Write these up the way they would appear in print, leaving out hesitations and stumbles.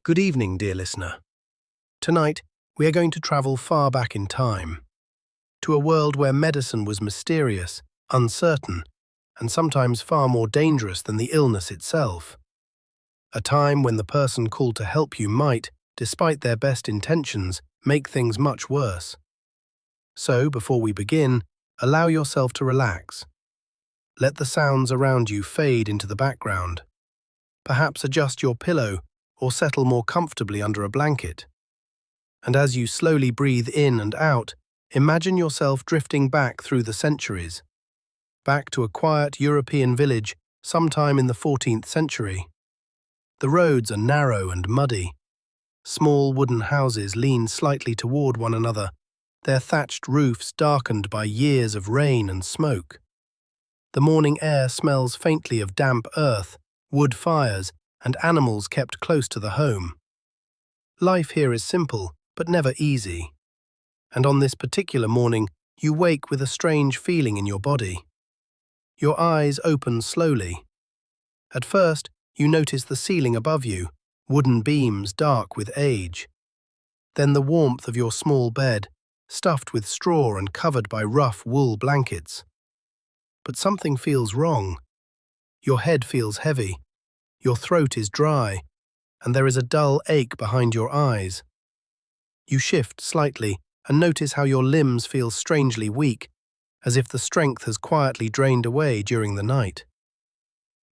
Good evening, dear listener. Tonight, we are going to travel far back in time, to a world where medicine was mysterious, uncertain, and sometimes far more dangerous than the illness itself. A time when the person called to help you might, despite their best intentions, make things much worse. So, before we begin, allow yourself to relax. Let the sounds around you fade into the background. Perhaps adjust your pillow or settle more comfortably under a blanket. And as you slowly breathe in and out, imagine yourself drifting back through the centuries, back to a quiet European village sometime in the 14th century. The roads are narrow and muddy. Small wooden houses lean slightly toward one another, their thatched roofs darkened by years of rain and smoke. The morning air smells faintly of damp earth, wood fires, and animals kept close to the home. Life here is simple, but never easy. And on this particular morning, you wake with a strange feeling in your body. Your eyes open slowly. At first, you notice the ceiling above you, wooden beams dark with age. Then the warmth of your small bed, stuffed with straw and covered by rough wool blankets. But something feels wrong. Your head feels heavy. Your throat is dry, and there is a dull ache behind your eyes. You shift slightly and notice how your limbs feel strangely weak, as if the strength has quietly drained away during the night.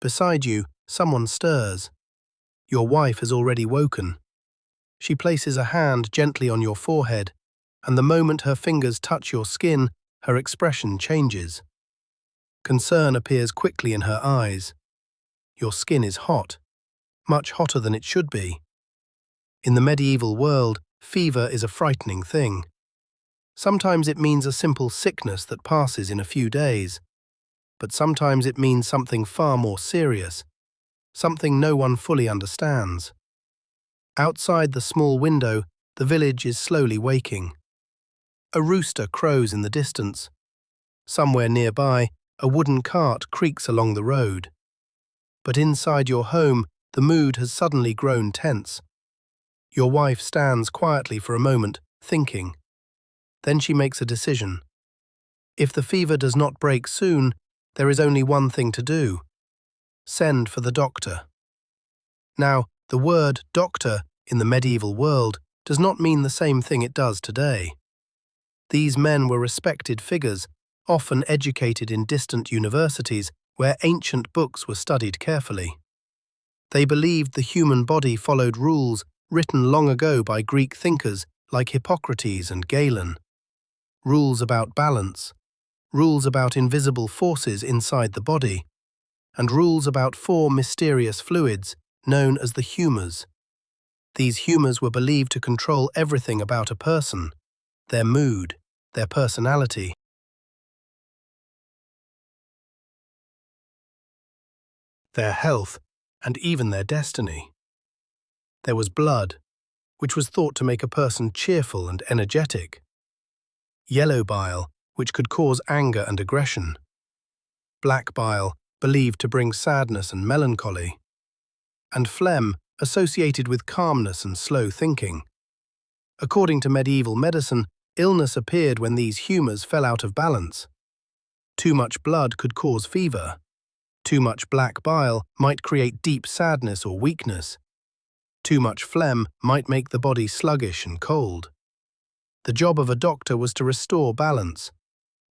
Beside you, someone stirs. Your wife has already woken. She places a hand gently on your forehead, and the moment her fingers touch your skin, her expression changes. Concern appears quickly in her eyes. Your skin is hot, much hotter than it should be. In the medieval world, fever is a frightening thing. Sometimes it means a simple sickness that passes in a few days, but sometimes it means something far more serious, something no one fully understands. Outside the small window, the village is slowly waking. A rooster crows in the distance. Somewhere nearby, a wooden cart creaks along the road. But inside your home, the mood has suddenly grown tense. Your wife stands quietly for a moment, thinking. Then she makes a decision. If the fever does not break soon, there is only one thing to do. Send for the doctor. Now, the word doctor in the medieval world does not mean the same thing it does today. These men were respected figures, often educated in distant universities where ancient books were studied carefully. They believed the human body followed rules written long ago by Greek thinkers like Hippocrates and Galen. Rules about balance, rules about invisible forces inside the body, and rules about 4 mysterious fluids known as the humours. These humours were believed to control everything about a person, their mood, their personality, their health, and even their destiny. There was blood, which was thought to make a person cheerful and energetic. Yellow bile, which could cause anger and aggression. Black bile, believed to bring sadness and melancholy. And phlegm, associated with calmness and slow thinking. According to medieval medicine, illness appeared when these humours fell out of balance. Too much blood could cause fever. Too much black bile might create deep sadness or weakness. Too much phlegm might make the body sluggish and cold. The job of a doctor was to restore balance,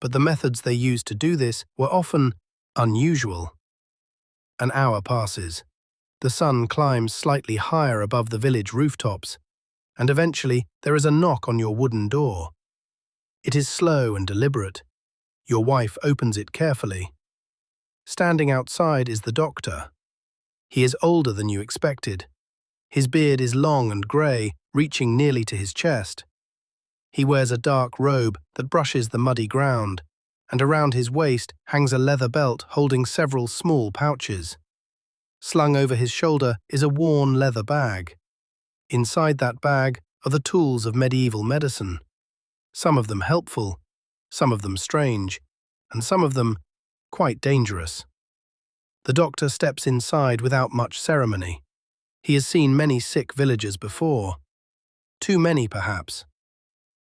but the methods they used to do this were often unusual. An hour passes. The sun climbs slightly higher above the village rooftops, and eventually there is a knock on your wooden door. It is slow and deliberate. Your wife opens it carefully. Standing outside is the doctor. He is older than you expected. His beard is long and grey, reaching nearly to his chest. He wears a dark robe that brushes the muddy ground, and around his waist hangs a leather belt holding several small pouches. Slung over his shoulder is a worn leather bag. Inside that bag are the tools of medieval medicine. Some of them helpful, some of them strange, and some of them quite dangerous. The doctor steps inside without much ceremony. He has seen many sick villagers before. Too many, perhaps.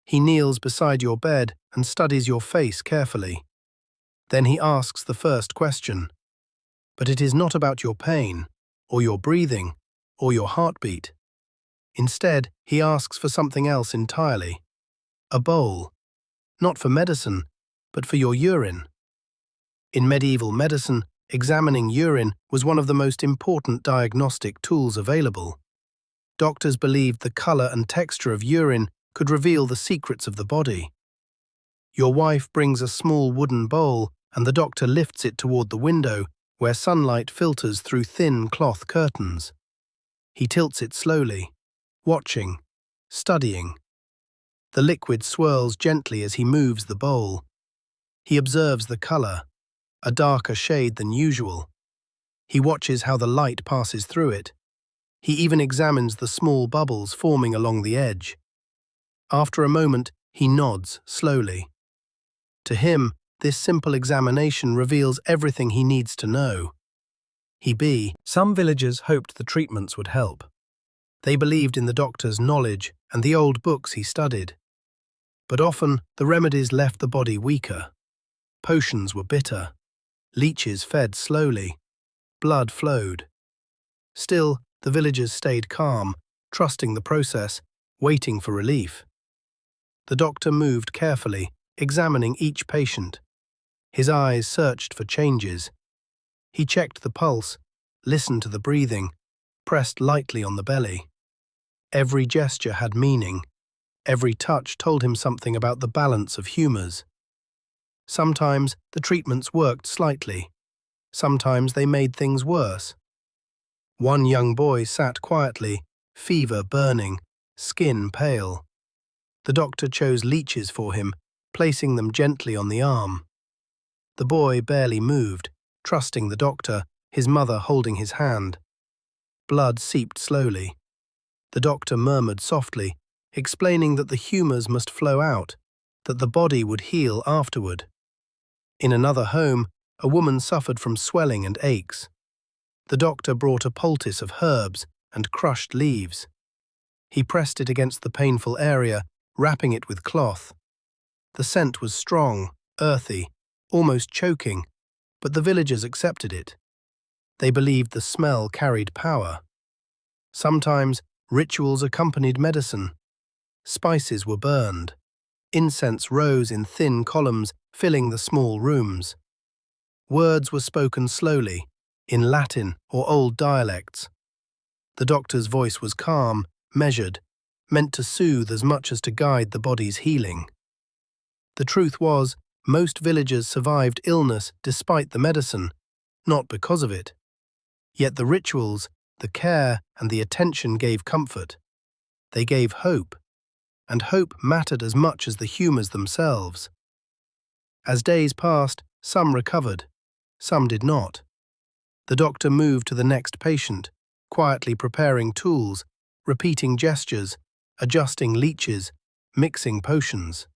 He kneels beside your bed and studies your face carefully. Then he asks the first question. But it is not about your pain, or your breathing, or your heartbeat. Instead, he asks for something else entirely. A bowl. Not for medicine, but for your urine. In medieval medicine, examining urine was one of the most important diagnostic tools available. Doctors believed the color and texture of urine could reveal the secrets of the body. Your wife brings a small wooden bowl, and the doctor lifts it toward the window, where sunlight filters through thin cloth curtains. He tilts it slowly, watching, studying. The liquid swirls gently as he moves the bowl. He observes the color, a darker shade than usual. He watches how the light passes through it. He even examines the small bubbles forming along the edge. After a moment, he nods slowly. To him, this simple examination reveals everything he needs to know. Some villagers hoped the treatments would help. They believed in the doctor's knowledge and the old books he studied. But often, the remedies left the body weaker. Potions were bitter. Leeches fed slowly. Blood flowed. Still, the villagers stayed calm, trusting the process, waiting for relief. The doctor moved carefully, examining each patient. His eyes searched for changes. He checked the pulse, listened to the breathing, pressed lightly on the belly. Every gesture had meaning. Every touch told him something about the balance of humors. Sometimes the treatments worked slightly. Sometimes they made things worse. One young boy sat quietly, fever burning, skin pale. The doctor chose leeches for him, placing them gently on the arm. The boy barely moved, trusting the doctor, his mother holding his hand. Blood seeped slowly. The doctor murmured softly, explaining that the humors must flow out, that the body would heal afterward. In another home, a woman suffered from swelling and aches. The doctor brought a poultice of herbs and crushed leaves. He pressed it against the painful area, wrapping it with cloth. The scent was strong, earthy, almost choking, but the villagers accepted it. They believed the smell carried power. Sometimes, rituals accompanied medicine. Spices were burned. Incense rose in thin columns, filling the small rooms. Words were spoken slowly, in Latin or old dialects. The doctor's voice was calm, measured, meant to soothe as much as to guide the body's healing. The truth was, most villagers survived illness despite the medicine, not because of it. Yet the rituals, the care, and the attention gave comfort. They gave hope, and hope mattered as much as the humors themselves. As days passed, some recovered, some did not. The doctor moved to the next patient, quietly preparing tools, repeating gestures, adjusting leeches, mixing potions.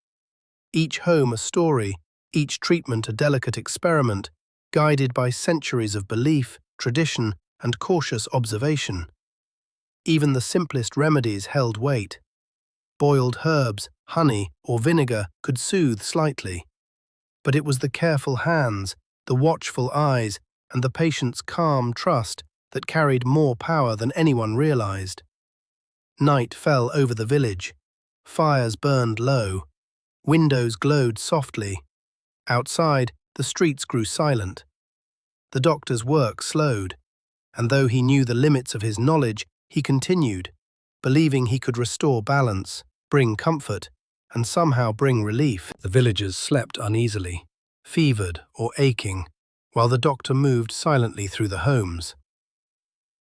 Each home a story, each treatment a delicate experiment, guided by centuries of belief, tradition, and cautious observation. Even the simplest remedies held weight. Boiled herbs, honey, or vinegar could soothe slightly. But it was the careful hands, the watchful eyes, and the patient's calm trust that carried more power than anyone realized. Night fell over the village. Fires burned low. Windows glowed softly. Outside, the streets grew silent. The doctor's work slowed, and though he knew the limits of his knowledge, he continued, believing he could restore balance, bring comfort, and somehow bring relief. The villagers slept uneasily, fevered or aching, while the doctor moved silently through the homes.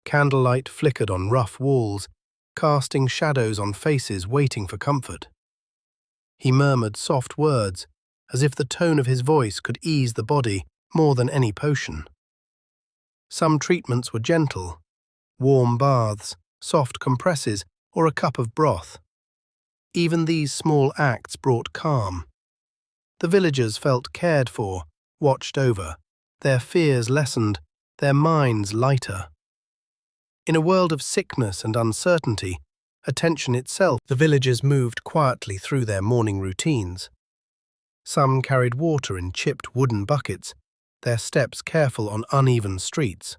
Candlelight flickered on rough walls, casting shadows on faces waiting for comfort. He murmured soft words, as if the tone of his voice could ease the body more than any potion. Some treatments were gentle, warm baths, soft compresses, or a cup of broth. Even these small acts brought calm. The villagers felt cared for, watched over, their fears lessened, their minds lighter. In a world of sickness and uncertainty, attention itself, the villagers moved quietly through their morning routines. Some carried water in chipped wooden buckets, their steps careful on uneven streets.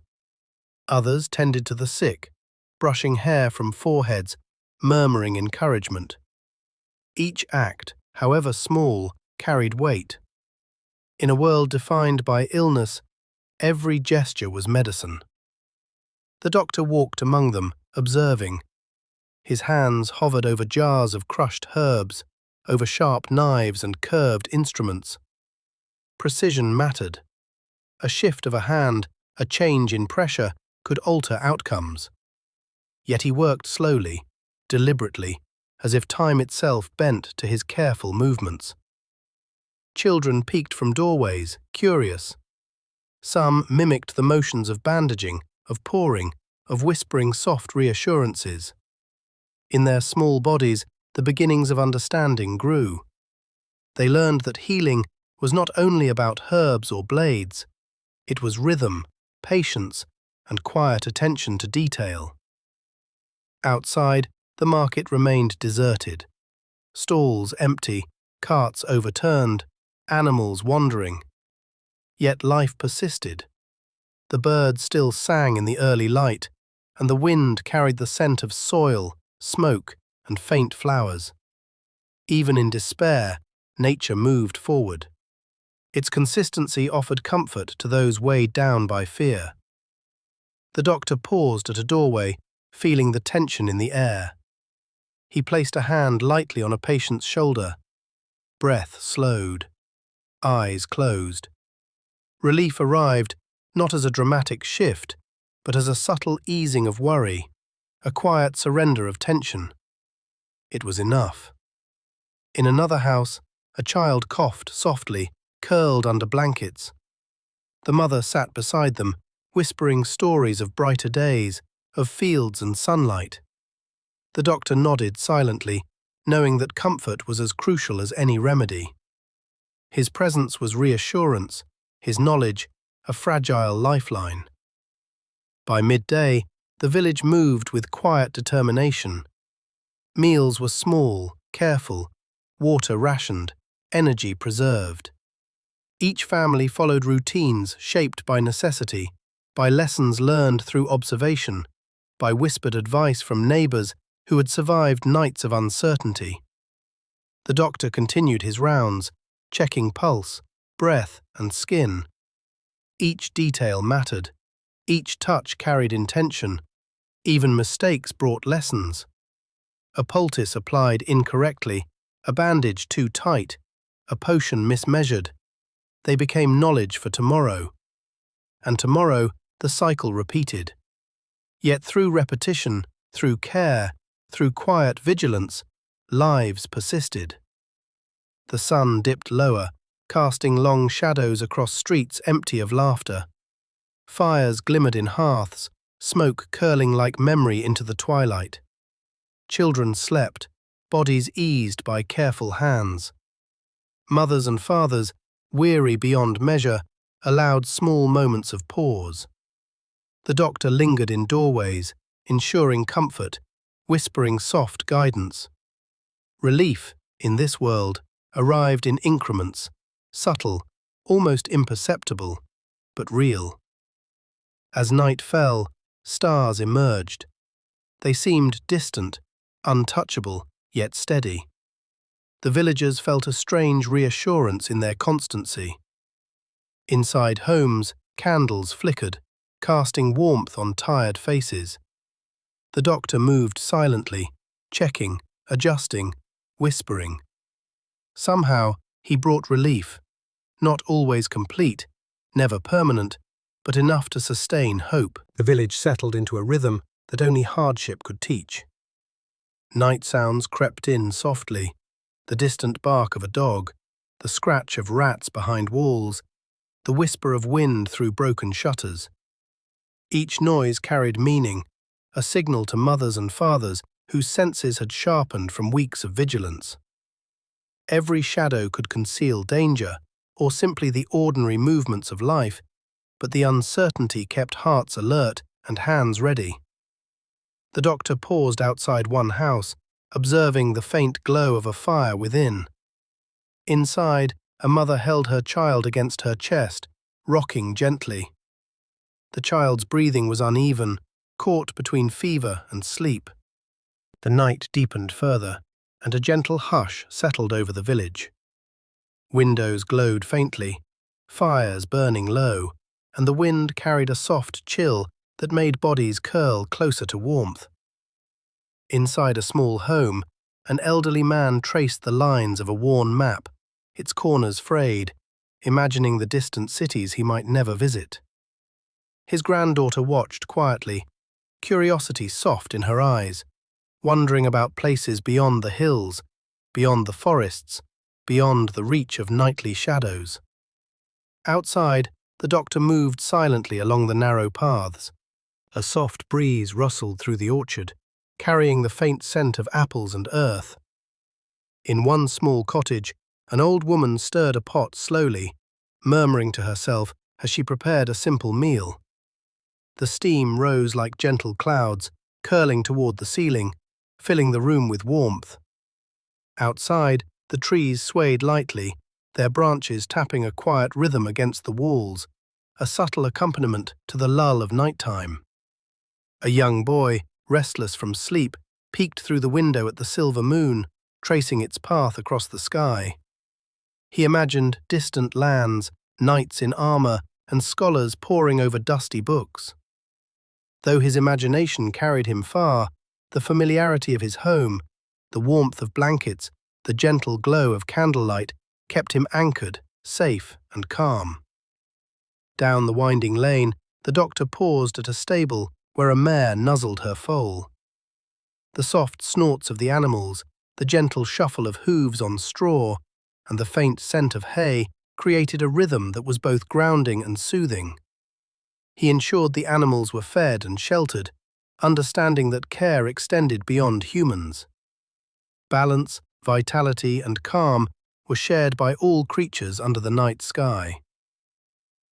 Others tended to the sick, brushing hair from foreheads, murmuring encouragement. Each act, however small, carried weight. In a world defined by illness, every gesture was medicine. The doctor walked among them, observing. His hands hovered over jars of crushed herbs, over sharp knives and curved instruments. Precision mattered. A shift of a hand, a change in pressure, could alter outcomes. Yet he worked slowly, deliberately, as if time itself bent to his careful movements. Children peeked from doorways, curious. Some mimicked the motions of bandaging, of pouring, of whispering soft reassurances. In their small bodies, the beginnings of understanding grew. They learned that healing was not only about herbs or blades. It was rhythm, patience, and quiet attention to detail. Outside, the market remained deserted. Stalls empty, carts overturned, animals wandering. Yet life persisted. The birds still sang in the early light, and the wind carried the scent of soil, smoke, and faint flowers. Even in despair, nature moved forward. Its consistency offered comfort to those weighed down by fear. The doctor paused at a doorway, feeling the tension in the air. He placed a hand lightly on a patient's shoulder. Breath slowed. Eyes closed. Relief arrived, not as a dramatic shift, but as a subtle easing of worry, a quiet surrender of tension. It was enough. In another house, a child coughed softly, curled under blankets. The mother sat beside them, whispering stories of brighter days, of fields and sunlight. The doctor nodded silently, knowing that comfort was as crucial as any remedy. His presence was reassurance, his knowledge a fragile lifeline. By midday, the village moved with quiet determination. Meals were small, careful, water rationed, energy preserved. Each family followed routines shaped by necessity, by lessons learned through observation, by whispered advice from neighbors who had survived nights of uncertainty. The doctor continued his rounds, checking pulse, breath, and skin. Each detail mattered. Each touch carried intention. Even mistakes brought lessons. A poultice applied incorrectly, a bandage too tight, a potion mismeasured. They became knowledge for tomorrow. And tomorrow, the cycle repeated. Yet through repetition, through care, through quiet vigilance, lives persisted. The sun dipped lower, casting long shadows across streets empty of laughter. Fires glimmered in hearths, smoke curling like memory into the twilight. Children slept, bodies eased by careful hands. Mothers and fathers, weary beyond measure, allowed small moments of pause. The doctor lingered in doorways, ensuring comfort, whispering soft guidance. Relief, in this world, arrived in increments, subtle, almost imperceptible, but real. As night fell, stars emerged. They seemed distant, untouchable, yet steady. The villagers felt a strange reassurance in their constancy. Inside homes, candles flickered, casting warmth on tired faces. The doctor moved silently, checking, adjusting, whispering. Somehow, he brought relief, not always complete, never permanent, but enough to sustain hope. The village settled into a rhythm that only hardship could teach. Night sounds crept in softly, the distant bark of a dog, the scratch of rats behind walls, the whisper of wind through broken shutters. Each noise carried meaning, a signal to mothers and fathers whose senses had sharpened from weeks of vigilance. Every shadow could conceal danger, or simply the ordinary movements of life, but the uncertainty kept hearts alert and hands ready. The doctor paused outside one house, observing the faint glow of a fire within. Inside, a mother held her child against her chest, rocking gently. The child's breathing was uneven, caught between fever and sleep. The night deepened further, and a gentle hush settled over the village. Windows glowed faintly, fires burning low, and the wind carried a soft chill that made bodies curl closer to warmth. Inside a small home, an elderly man traced the lines of a worn map, its corners frayed, imagining the distant cities he might never visit. His granddaughter watched quietly, curiosity soft in her eyes, wondering about places beyond the hills, beyond the forests, beyond the reach of nightly shadows. Outside, the doctor moved silently along the narrow paths. A soft breeze rustled through the orchard, carrying the faint scent of apples and earth. In one small cottage, an old woman stirred a pot slowly, murmuring to herself as she prepared a simple meal. The steam rose like gentle clouds, curling toward the ceiling, filling the room with warmth. Outside, the trees swayed lightly, their branches tapping a quiet rhythm against the walls, a subtle accompaniment to the lull of nighttime. A young boy, restless from sleep, peeked through the window at the silver moon, tracing its path across the sky. He imagined distant lands, knights in armor, and scholars poring over dusty books. Though his imagination carried him far, the familiarity of his home, the warmth of blankets, the gentle glow of candlelight kept him anchored, safe and calm. Down the winding lane, the doctor paused at a stable where a mare nuzzled her foal. The soft snorts of the animals, the gentle shuffle of hooves on straw, and the faint scent of hay created a rhythm that was both grounding and soothing. He ensured the animals were fed and sheltered, understanding that care extended beyond humans. Balance, vitality, and calm were shared by all creatures under the night sky.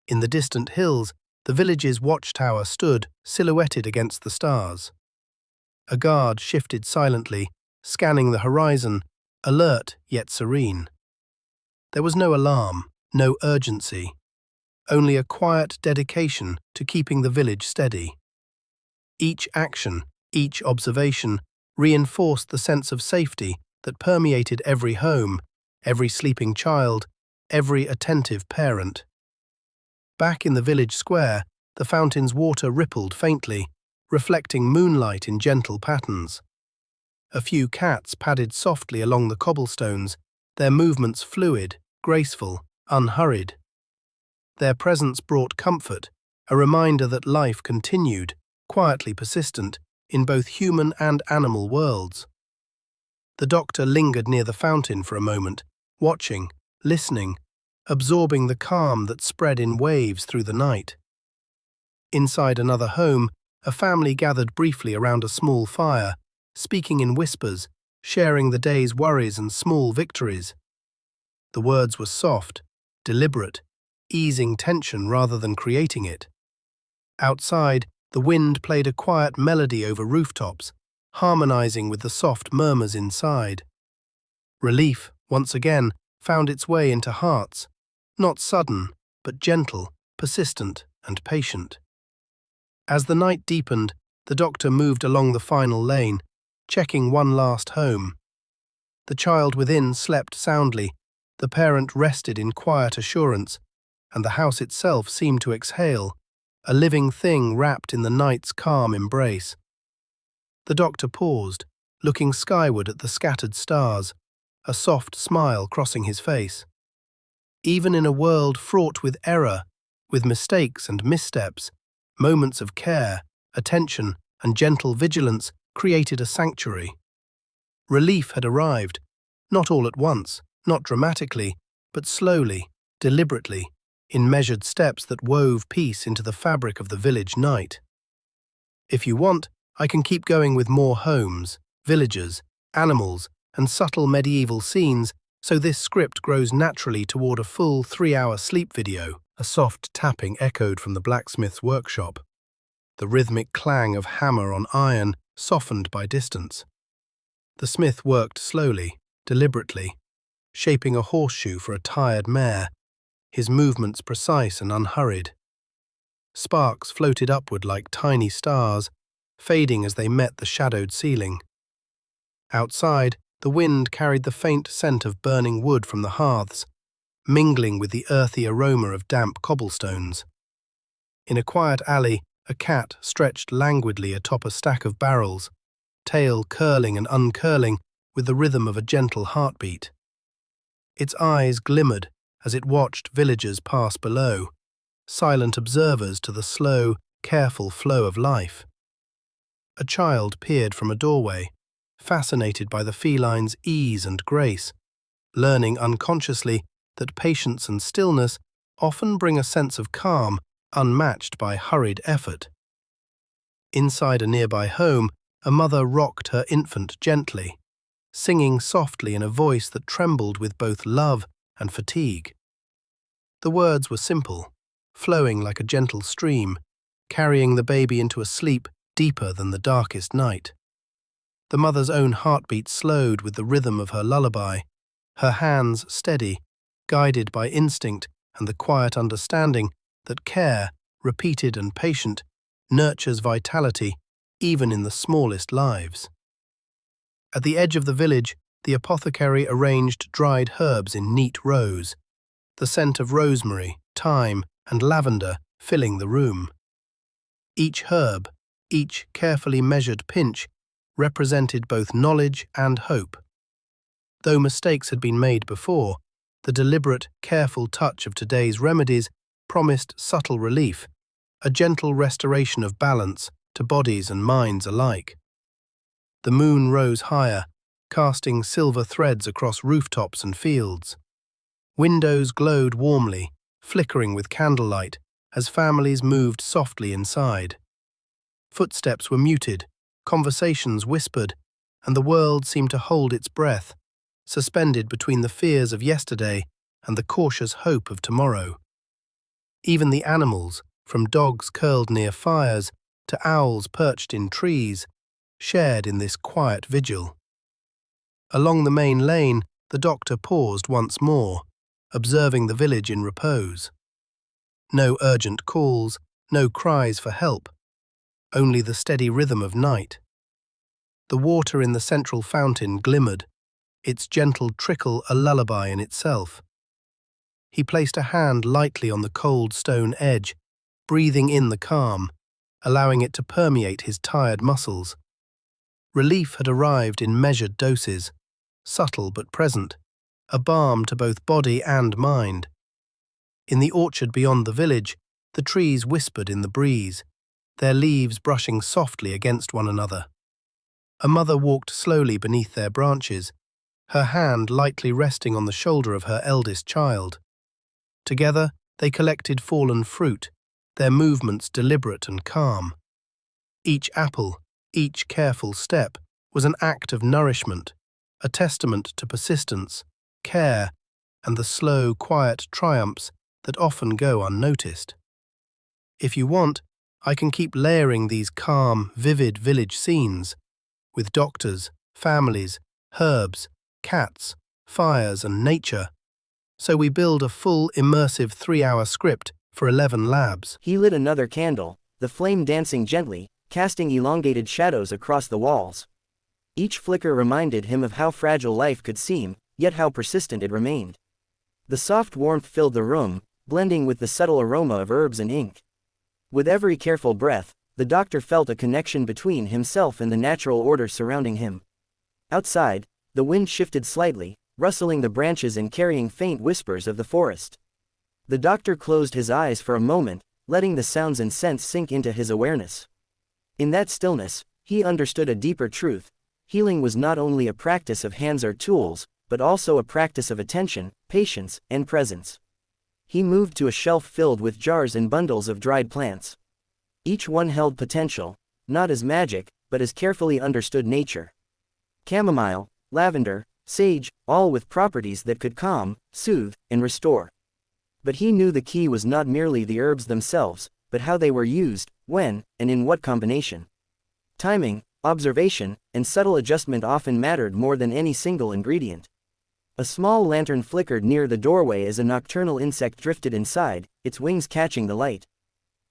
In the distant hills, the village's watchtower stood, silhouetted against the stars. A guard shifted silently, scanning the horizon, alert yet serene. There was no alarm, no urgency, only a quiet dedication to keeping the village steady. Each action, each observation, reinforced the sense of safety that permeated every home, every sleeping child, every attentive parent. Back in the village square, the fountain's water rippled faintly, reflecting moonlight in gentle patterns. A few cats padded softly along the cobblestones, their movements fluid, graceful, unhurried. Their presence brought comfort, a reminder that life continued, quietly persistent, in both human and animal worlds. The doctor lingered near the fountain for a moment, watching, listening, absorbing the calm that spread in waves through the night. Inside another home, a family gathered briefly around a small fire, speaking in whispers, sharing the day's worries and small victories. The words were soft, deliberate, easing tension rather than creating it. Outside, the wind played a quiet melody over rooftops, harmonizing with the soft murmurs inside. Relief, once again, found its way into hearts, not sudden, but gentle, persistent, and patient. As the night deepened, the doctor moved along the final lane, checking one last home. The child within slept soundly, the parent rested in quiet assurance, and the house itself seemed to exhale, a living thing wrapped in the night's calm embrace. The doctor paused, looking skyward at the scattered stars, a soft smile crossing his face. Even in a world fraught with error, with mistakes and missteps, moments of care, attention, and gentle vigilance created a sanctuary. Relief had arrived, not all at once, not dramatically, but slowly, deliberately, in measured steps that wove peace into the fabric of the village night. If you want, I can keep going with more homes, villages, animals, and subtle medieval scenes, so this script grows naturally toward a full 3-hour sleep video. A soft tapping echoed from the blacksmith's workshop. The rhythmic clang of hammer on iron softened by distance. The smith worked slowly, deliberately, shaping a horseshoe for a tired mare, his movements precise and unhurried. Sparks floated upward like tiny stars, fading as they met the shadowed ceiling. Outside, the wind carried the faint scent of burning wood from the hearths, mingling with the earthy aroma of damp cobblestones. In a quiet alley, a cat stretched languidly atop a stack of barrels, tail curling and uncurling with the rhythm of a gentle heartbeat. Its eyes glimmered as it watched villagers pass below, silent observers to the slow, careful flow of life. A child peered from a doorway, fascinated by the feline's ease and grace, learning unconsciously that patience and stillness often bring a sense of calm unmatched by hurried effort. Inside a nearby home, a mother rocked her infant gently, singing softly in a voice that trembled with both love and fatigue. The words were simple, flowing like a gentle stream, carrying the baby into a sleep deeper than the darkest night. The mother's own heartbeat slowed with the rhythm of her lullaby, her hands steady, guided by instinct and the quiet understanding that care, repeated and patient, nurtures vitality even in the smallest lives. At the edge of the village, the apothecary arranged dried herbs in neat rows, the scent of rosemary, thyme, and lavender filling the room. Each herb, each carefully measured pinch, represented both knowledge and hope. Though mistakes had been made before, the deliberate, careful touch of today's remedies promised subtle relief, a gentle restoration of balance to bodies and minds alike. The moon rose higher, casting silver threads across rooftops and fields. Windows glowed warmly, flickering with candlelight as families moved softly inside. Footsteps were muted, conversations whispered, and the world seemed to hold its breath, suspended between the fears of yesterday and the cautious hope of tomorrow. Even the animals, from dogs curled near fires to owls perched in trees, shared in this quiet vigil. Along the main lane, the doctor paused once more, observing the village in repose. No urgent calls, no cries for help, only the steady rhythm of night. The water in the central fountain glimmered, its gentle trickle a lullaby in itself. He placed a hand lightly on the cold stone edge, breathing in the calm, allowing it to permeate his tired muscles. Relief had arrived in measured doses, subtle but present, a balm to both body and mind. In the orchard beyond the village, the trees whispered in the breeze, their leaves brushing softly against one another. A mother walked slowly beneath their branches, her hand lightly resting on the shoulder of her eldest child. Together, they collected fallen fruit, their movements deliberate and calm. Each apple, each careful step, was an act of nourishment, a testament to persistence, care, and the slow, quiet triumphs that often go unnoticed. If you want, I can keep layering these calm, vivid village scenes, with doctors, families, herbs, cats, fires, and nature, so we build a full, immersive 3-hour script for 11 labs. He lit another candle, the flame dancing gently, casting elongated shadows across the walls. Each flicker reminded him of how fragile life could seem, yet how persistent it remained. The soft warmth filled the room, blending with the subtle aroma of herbs and ink. With every careful breath, the doctor felt a connection between himself and the natural order surrounding him. Outside, the wind shifted slightly, rustling the branches and carrying faint whispers of the forest. The doctor closed his eyes for a moment, letting the sounds and scents sink into his awareness. In that stillness, he understood a deeper truth. Healing was not only a practice of hands or tools, but also a practice of attention, patience, and presence. He moved to a shelf filled with jars and bundles of dried plants. Each one held potential, not as magic, but as carefully understood nature. Chamomile, lavender, sage, all with properties that could calm, soothe, and restore. But he knew the key was not merely the herbs themselves, but how they were used, when, and in what combination. Timing, observation, and subtle adjustment often mattered more than any single ingredient. A small lantern flickered near the doorway as a nocturnal insect drifted inside, its wings catching the light.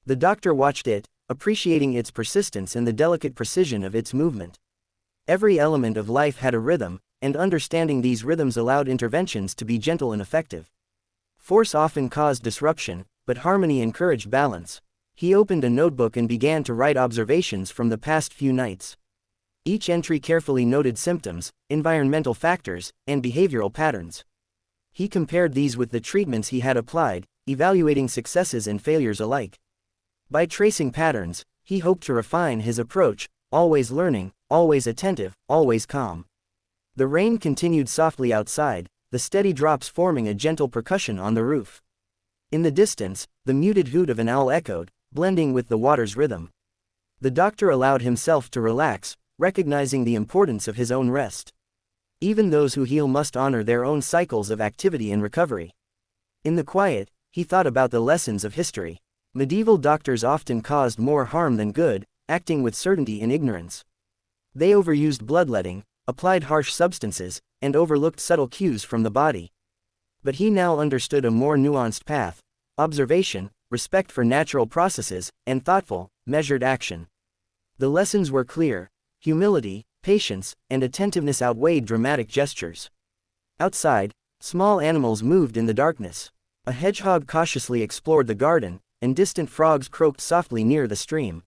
The doctor watched it, appreciating its persistence and the delicate precision of its movement. Every element of life had a rhythm, and understanding these rhythms allowed interventions to be gentle and effective. Force often caused disruption, but harmony encouraged balance. He opened a notebook and began to write observations from the past few nights. Each entry carefully noted symptoms, environmental factors, and behavioral patterns. He compared these with the treatments he had applied, evaluating successes and failures alike. By tracing patterns, he hoped to refine his approach, always learning, always attentive, always calm. The rain continued softly outside, the steady drops forming a gentle percussion on the roof. In the distance, the muted hoot of an owl echoed, blending with the water's rhythm. The doctor allowed himself to relax, recognizing the importance of his own rest. Even those who heal must honor their own cycles of activity and recovery. In the quiet, he thought about the lessons of history. Medieval doctors often caused more harm than good, acting with certainty in ignorance. They overused bloodletting, applied harsh substances, and overlooked subtle cues from the body. But he now understood a more nuanced path: observation, respect for natural processes, and thoughtful, measured action. The lessons were clear: humility, patience, and attentiveness outweighed dramatic gestures. Outside, small animals moved in the darkness. A hedgehog cautiously explored the garden, and distant frogs croaked softly near the stream.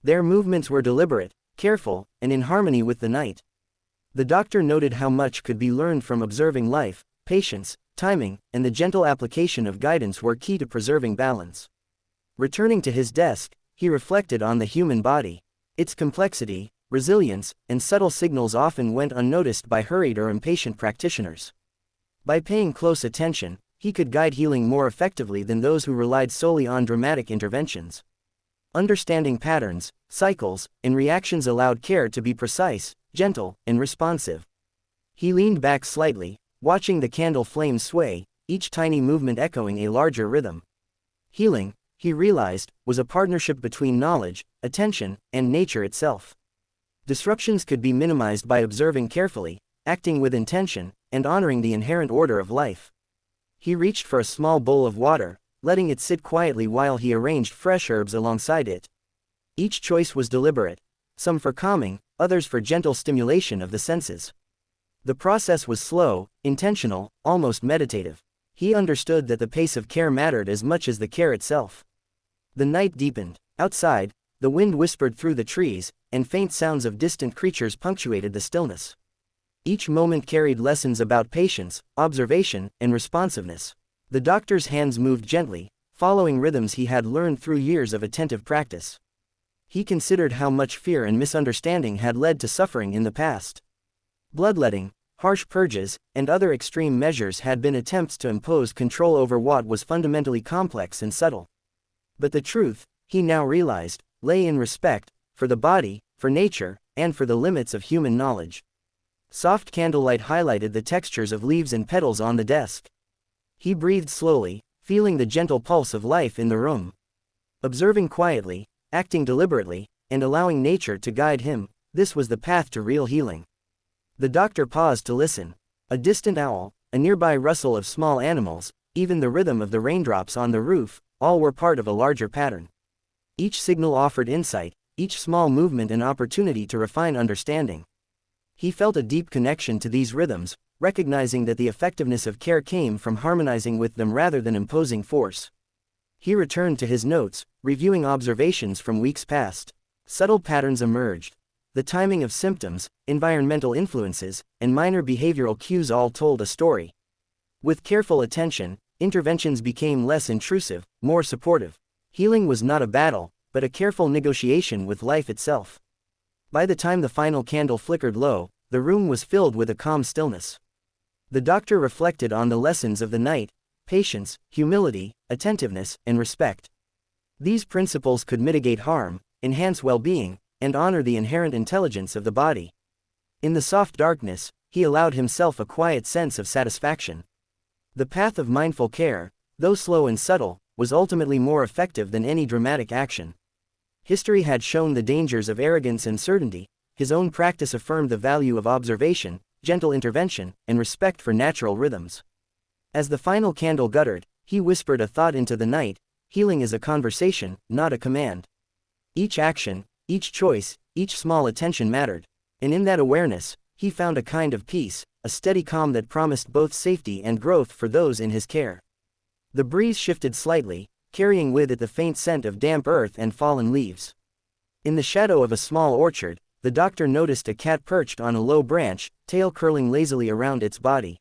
Their movements were deliberate, careful, and in harmony with the night. The doctor noted how much could be learned from observing life. Patience, timing, and the gentle application of guidance were key to preserving balance. Returning to his desk, he reflected on the human body. Its complexity, resilience, and subtle signals often went unnoticed by hurried or impatient practitioners. By paying close attention, he could guide healing more effectively than those who relied solely on dramatic interventions. Understanding patterns, cycles, and reactions allowed care to be precise, gentle, and responsive. He leaned back slightly, watching the candle flame sway, each tiny movement echoing a larger rhythm. Healing, he realized, was a partnership between knowledge, attention, and nature itself. Disruptions could be minimized by observing carefully, acting with intention, and honoring the inherent order of life. He reached for a small bowl of water, letting it sit quietly while he arranged fresh herbs alongside it. Each choice was deliberate, some for calming, others for gentle stimulation of the senses. The process was slow, intentional, almost meditative. He understood that the pace of care mattered as much as the care itself. The night deepened. Outside, the wind whispered through the trees, and faint sounds of distant creatures punctuated the stillness. Each moment carried lessons about patience, observation, and responsiveness. The doctor's hands moved gently, following rhythms he had learned through years of attentive practice. He considered how much fear and misunderstanding had led to suffering in the past. Bloodletting, harsh purges, and other extreme measures had been attempts to impose control over what was fundamentally complex and subtle. But the truth, he now realized, lay in respect for the body, for nature, and for the limits of human knowledge. Soft candlelight highlighted the textures of leaves and petals on the desk. He breathed slowly, feeling the gentle pulse of life in the room. Observing quietly, acting deliberately, and allowing nature to guide him, this was the path to real healing. The doctor paused to listen. A distant owl, a nearby rustle of small animals, even the rhythm of the raindrops on the roof, all were part of a larger pattern. Each signal offered insight, each small movement an opportunity to refine understanding. He felt a deep connection to these rhythms, recognizing that the effectiveness of care came from harmonizing with them rather than imposing force. He returned to his notes, reviewing observations from weeks past. Subtle patterns emerged. The timing of symptoms, environmental influences, and minor behavioral cues all told a story. With careful attention, interventions became less intrusive, more supportive. Healing was not a battle, but a careful negotiation with life itself. By the time the final candle flickered low, the room was filled with a calm stillness. The doctor reflected on the lessons of the night: patience, humility, attentiveness, and respect. These principles could mitigate harm, enhance well-being, and honor the inherent intelligence of the body. In the soft darkness, he allowed himself a quiet sense of satisfaction. The path of mindful care, though slow and subtle, was ultimately more effective than any dramatic action. History had shown the dangers of arrogance and certainty, his own practice affirmed the value of observation, gentle intervention, and respect for natural rhythms. As the final candle guttered, he whispered a thought into the night: healing is a conversation, not a command. Each action, each choice, each small attention mattered. And in that awareness, he found a kind of peace, a steady calm that promised both safety and growth for those in his care. The breeze shifted slightly, carrying with it the faint scent of damp earth and fallen leaves. In the shadow of a small orchard, the doctor noticed a cat perched on a low branch, tail curling lazily around its body.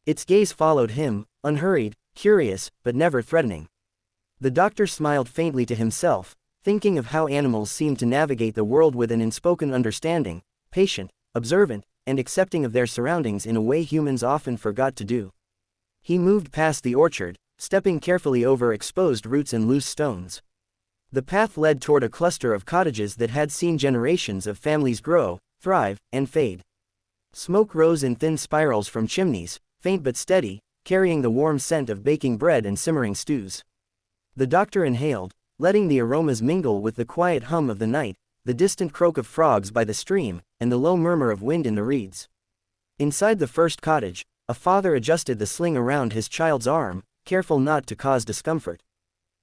Its gaze followed him, unhurried, curious, but never threatening. The doctor smiled faintly to himself, thinking of how animals seem to navigate the world with an unspoken understanding, patient, observant, and accepting of their surroundings in a way humans often forgot to do. He moved past the orchard, stepping carefully over exposed roots and loose stones. The path led toward a cluster of cottages that had seen generations of families grow, thrive, and fade. Smoke rose in thin spirals from chimneys, faint but steady, carrying the warm scent of baking bread and simmering stews. The doctor inhaled, letting the aromas mingle with the quiet hum of the night, the distant croak of frogs by the stream, and the low murmur of wind in the reeds. Inside the first cottage, a father adjusted the sling around his child's arm, careful not to cause discomfort.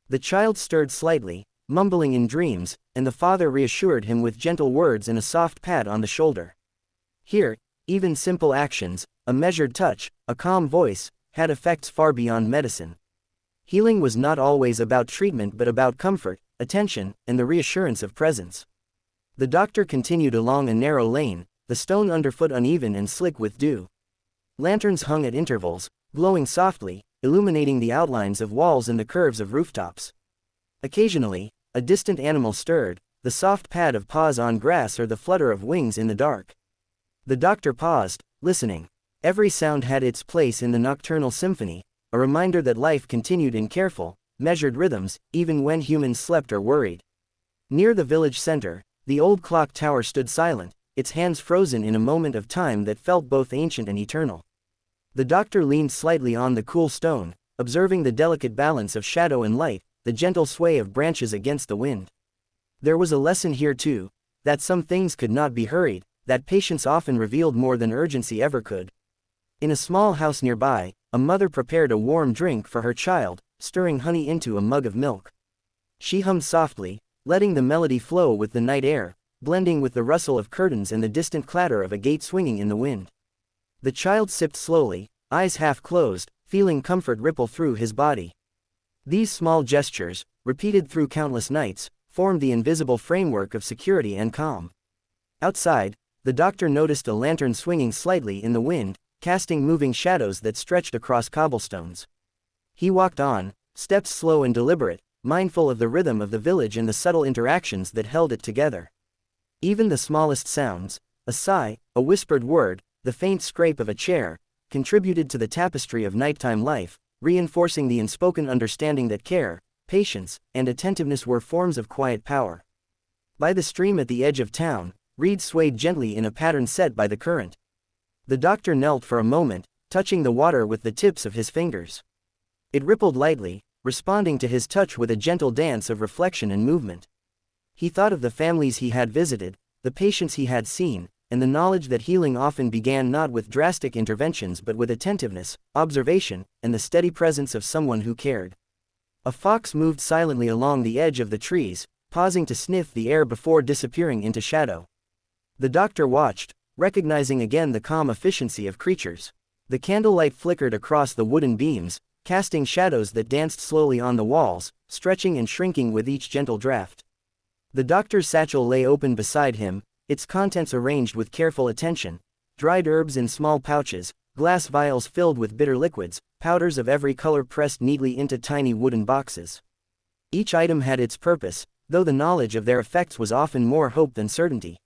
The child stirred slightly, mumbling in dreams, and the father reassured him with gentle words and a soft pat on the shoulder. Here, even simple actions, a measured touch, a calm voice, had effects far beyond medicine. Healing was not always about treatment but about comfort, attention, and the reassurance of presence. The doctor continued along a narrow lane, the stone underfoot uneven and slick with dew. Lanterns hung at intervals, glowing softly, illuminating the outlines of walls and the curves of rooftops. Occasionally, a distant animal stirred, the soft pad of paws on grass or the flutter of wings in the dark. The doctor paused, listening. Every sound had its place in the nocturnal symphony, a reminder that life continued in careful, measured rhythms, even when humans slept or worried. Near the village center, the old clock tower stood silent, its hands frozen in a moment of time that felt both ancient and eternal. The doctor leaned slightly on the cool stone, observing the delicate balance of shadow and light, the gentle sway of branches against the wind. There was a lesson here too, that some things could not be hurried, that patience often revealed more than urgency ever could. In a small house nearby, a mother prepared a warm drink for her child, stirring honey into a mug of milk. She hummed softly, letting the melody flow with the night air, blending with the rustle of curtains and the distant clatter of a gate swinging in the wind. The child sipped slowly, eyes half closed, feeling comfort ripple through his body. These small gestures, repeated through countless nights, formed the invisible framework of security and calm. Outside, the doctor noticed a lantern swinging slightly in the wind, casting moving shadows that stretched across cobblestones. He walked on, steps slow and deliberate, mindful of the rhythm of the village and the subtle interactions that held it together. Even the smallest sounds, a sigh, a whispered word, the faint scrape of a chair, contributed to the tapestry of nighttime life, reinforcing the unspoken understanding that care, patience, and attentiveness were forms of quiet power. By the stream at the edge of town, reeds swayed gently in a pattern set by the current. The doctor knelt for a moment, touching the water with the tips of his fingers. It rippled lightly, responding to his touch with a gentle dance of reflection and movement. He thought of the families he had visited, the patients he had seen, and the knowledge that healing often began not with drastic interventions but with attentiveness, observation, and the steady presence of someone who cared. A fox moved silently along the edge of the trees, pausing to sniff the air before disappearing into shadow. The doctor watched, recognizing again the calm efficiency of creatures. The candlelight flickered across the wooden beams, casting shadows that danced slowly on the walls, stretching and shrinking with each gentle draft. The doctor's satchel lay open beside him, its contents arranged with careful attention: dried herbs in small pouches, glass vials filled with bitter liquids, powders of every color pressed neatly into tiny wooden boxes. Each item had its purpose, though the knowledge of their effects was often more hope than certainty.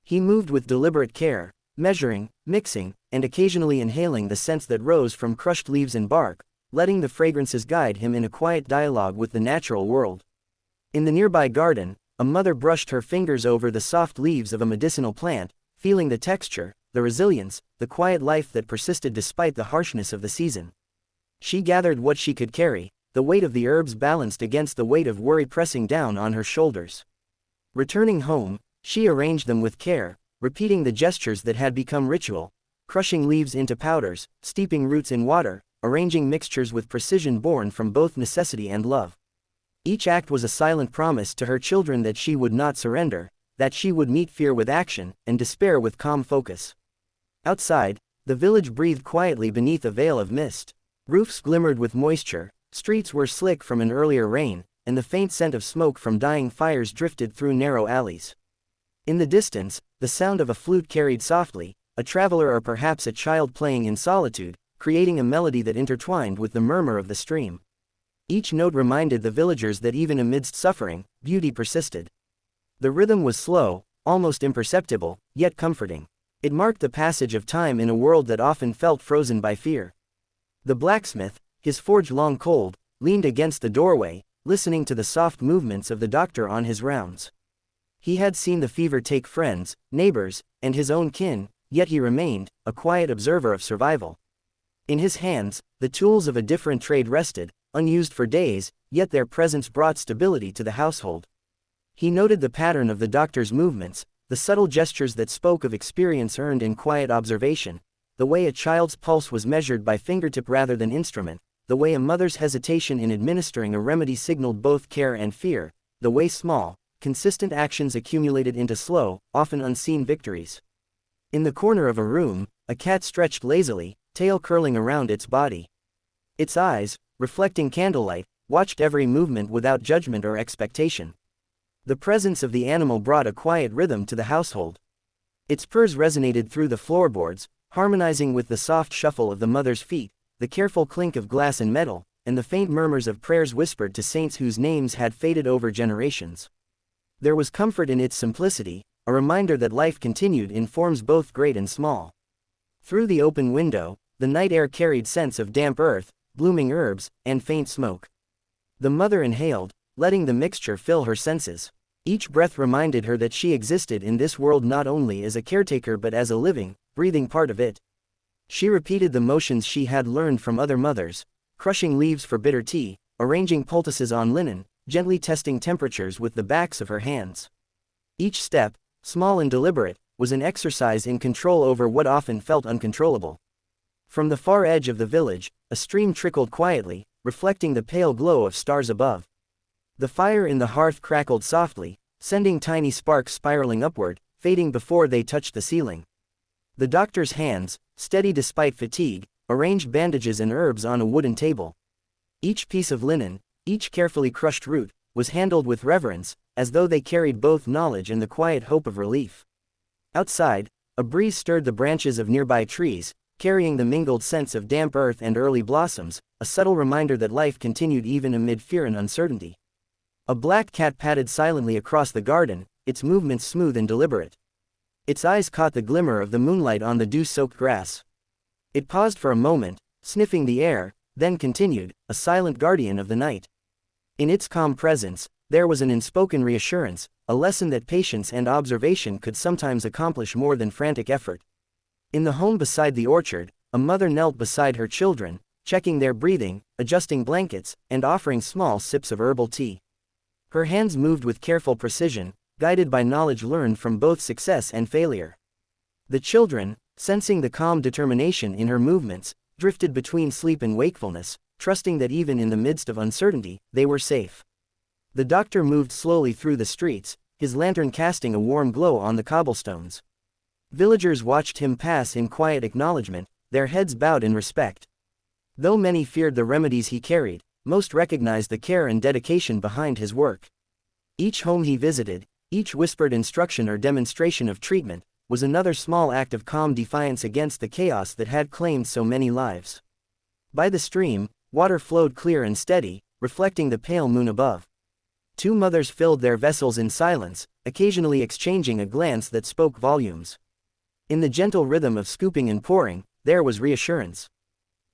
He moved with deliberate care, measuring, mixing, and occasionally inhaling the scents that rose from crushed leaves and bark, letting the fragrances guide him in a quiet dialogue with the natural world. In the nearby garden, a mother brushed her fingers over the soft leaves of a medicinal plant, feeling the texture, the resilience, the quiet life that persisted despite the harshness of the season. She gathered what she could carry, the weight of the herbs balanced against the weight of worry pressing down on her shoulders. Returning home, She arranged them with care, repeating the gestures that had become ritual, crushing leaves into powders, steeping roots in water, arranging mixtures with precision born from both necessity and love. Each act was a silent promise to her children that she would not surrender, that she would meet fear with action, and despair with calm focus. Outside, the village breathed quietly beneath a veil of mist. Roofs glimmered with moisture, streets were slick from an earlier rain, and the faint scent of smoke from dying fires drifted through narrow alleys. In the distance, the sound of a flute carried softly, a traveler or perhaps a child playing in solitude, creating a melody that intertwined with the murmur of the stream. Each note reminded the villagers that even amidst suffering, beauty persisted. The rhythm was slow, almost imperceptible, yet comforting. It marked the passage of time in a world that often felt frozen by fear. The blacksmith, his forge long cold, leaned against the doorway, listening to the soft movements of the doctor on his rounds. He had seen the fever take friends, neighbors, and his own kin, yet he remained, a quiet observer of survival. In his hands, the tools of a different trade rested, unused for days, yet their presence brought stability to the household. He noted the pattern of the doctor's movements, the subtle gestures that spoke of experience earned in quiet observation, the way a child's pulse was measured by fingertip rather than instrument, the way a mother's hesitation in administering a remedy signaled both care and fear, the way small, consistent actions accumulated into slow, often unseen victories. In the corner of a room, a cat stretched lazily, tail curling around its body. Its eyes, reflecting candlelight, watched every movement without judgment or expectation. The presence of the animal brought a quiet rhythm to the household. Its purrs resonated through the floorboards, harmonizing with the soft shuffle of the mother's feet, the careful clink of glass and metal, and the faint murmurs of prayers whispered to saints whose names had faded over generations. There was comfort in its simplicity, a reminder that life continued in forms both great and small. Through the open window, the night air carried scents of damp earth, blooming herbs, and faint smoke. The mother inhaled, letting the mixture fill her senses. Each breath reminded her that she existed in this world not only as a caretaker but as a living, breathing part of it. She repeated the motions she had learned from other mothers, crushing leaves for bitter tea, arranging poultices on linen, gently testing temperatures with the backs of her hands. Each step, small and deliberate, was an exercise in control over what often felt uncontrollable. From the far edge of the village, a stream trickled quietly, reflecting the pale glow of stars above. The fire in the hearth crackled softly, sending tiny sparks spiraling upward, fading before they touched the ceiling. The doctor's hands, steady despite fatigue, arranged bandages and herbs on a wooden table. Each piece of linen, each carefully crushed root, was handled with reverence, as though they carried both knowledge and the quiet hope of relief. Outside, a breeze stirred the branches of nearby trees, carrying the mingled scents of damp earth and early blossoms, a subtle reminder that life continued even amid fear and uncertainty. A black cat padded silently across the garden, its movements smooth and deliberate. Its eyes caught the glimmer of the moonlight on the dew-soaked grass. It paused for a moment, sniffing the air, then continued, a silent guardian of the night. In its calm presence, there was an unspoken reassurance, a lesson that patience and observation could sometimes accomplish more than frantic effort. In the home beside the orchard, a mother knelt beside her children, checking their breathing, adjusting blankets, and offering small sips of herbal tea. Her hands moved with careful precision, guided by knowledge learned from both success and failure. The children, sensing the calm determination in her movements, drifted between sleep and wakefulness, trusting that even in the midst of uncertainty, they were safe. The doctor moved slowly through the streets, his lantern casting a warm glow on the cobblestones. Villagers watched him pass in quiet acknowledgement, their heads bowed in respect. Though many feared the remedies he carried, most recognized the care and dedication behind his work. Each home he visited, each whispered instruction or demonstration of treatment, was another small act of calm defiance against the chaos that had claimed so many lives. By the stream, water flowed clear and steady, reflecting the pale moon above. Two mothers filled their vessels in silence, occasionally exchanging a glance that spoke volumes. In the gentle rhythm of scooping and pouring, there was reassurance.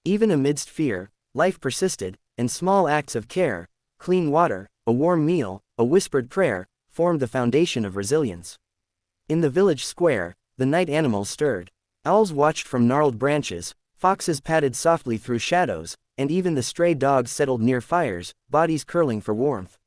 Even amidst fear, life persisted, and small acts of care, clean water, a warm meal, a whispered prayer, formed the foundation of resilience. In the village square, the night animals stirred. Owls watched from gnarled branches, foxes padded softly through shadows, and even the stray dogs settled near fires, bodies curling for warmth.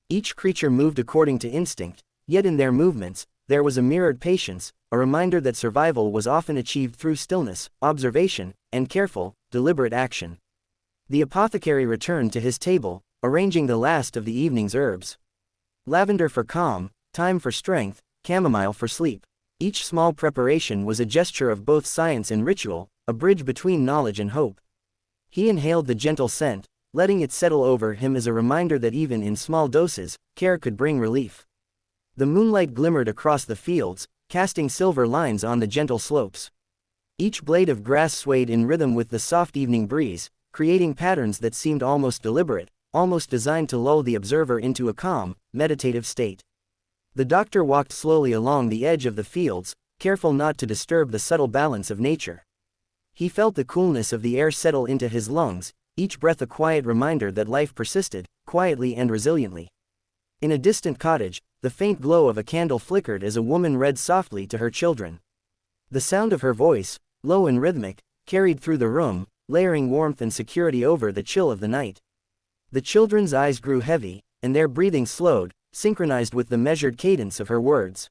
Each creature moved according to instinct, yet in their movements, there was a mirrored patience, a reminder that survival was often achieved through stillness, observation, and careful, deliberate action. The apothecary returned to his table, arranging the last of the evening's herbs. Lavender for calm, thyme for strength, chamomile for sleep. Each small preparation was a gesture of both science and ritual, a bridge between knowledge and hope. He inhaled the gentle scent, letting it settle over him as a reminder that even in small doses, care could bring relief. The moonlight glimmered across the fields, casting silver lines on the gentle slopes. Each blade of grass swayed in rhythm with the soft evening breeze, creating patterns that seemed almost deliberate, almost designed to lull the observer into a calm, meditative state. The doctor walked slowly along the edge of the fields, careful not to disturb the subtle balance of nature. He felt the coolness of the air settle into his lungs, each breath a quiet reminder that life persisted, quietly and resiliently. In a distant cottage, the faint glow of a candle flickered as a woman read softly to her children. The sound of her voice, low and rhythmic, carried through the room, layering warmth and security over the chill of the night. The children's eyes grew heavy, and their breathing slowed, synchronized with the measured cadence of her words.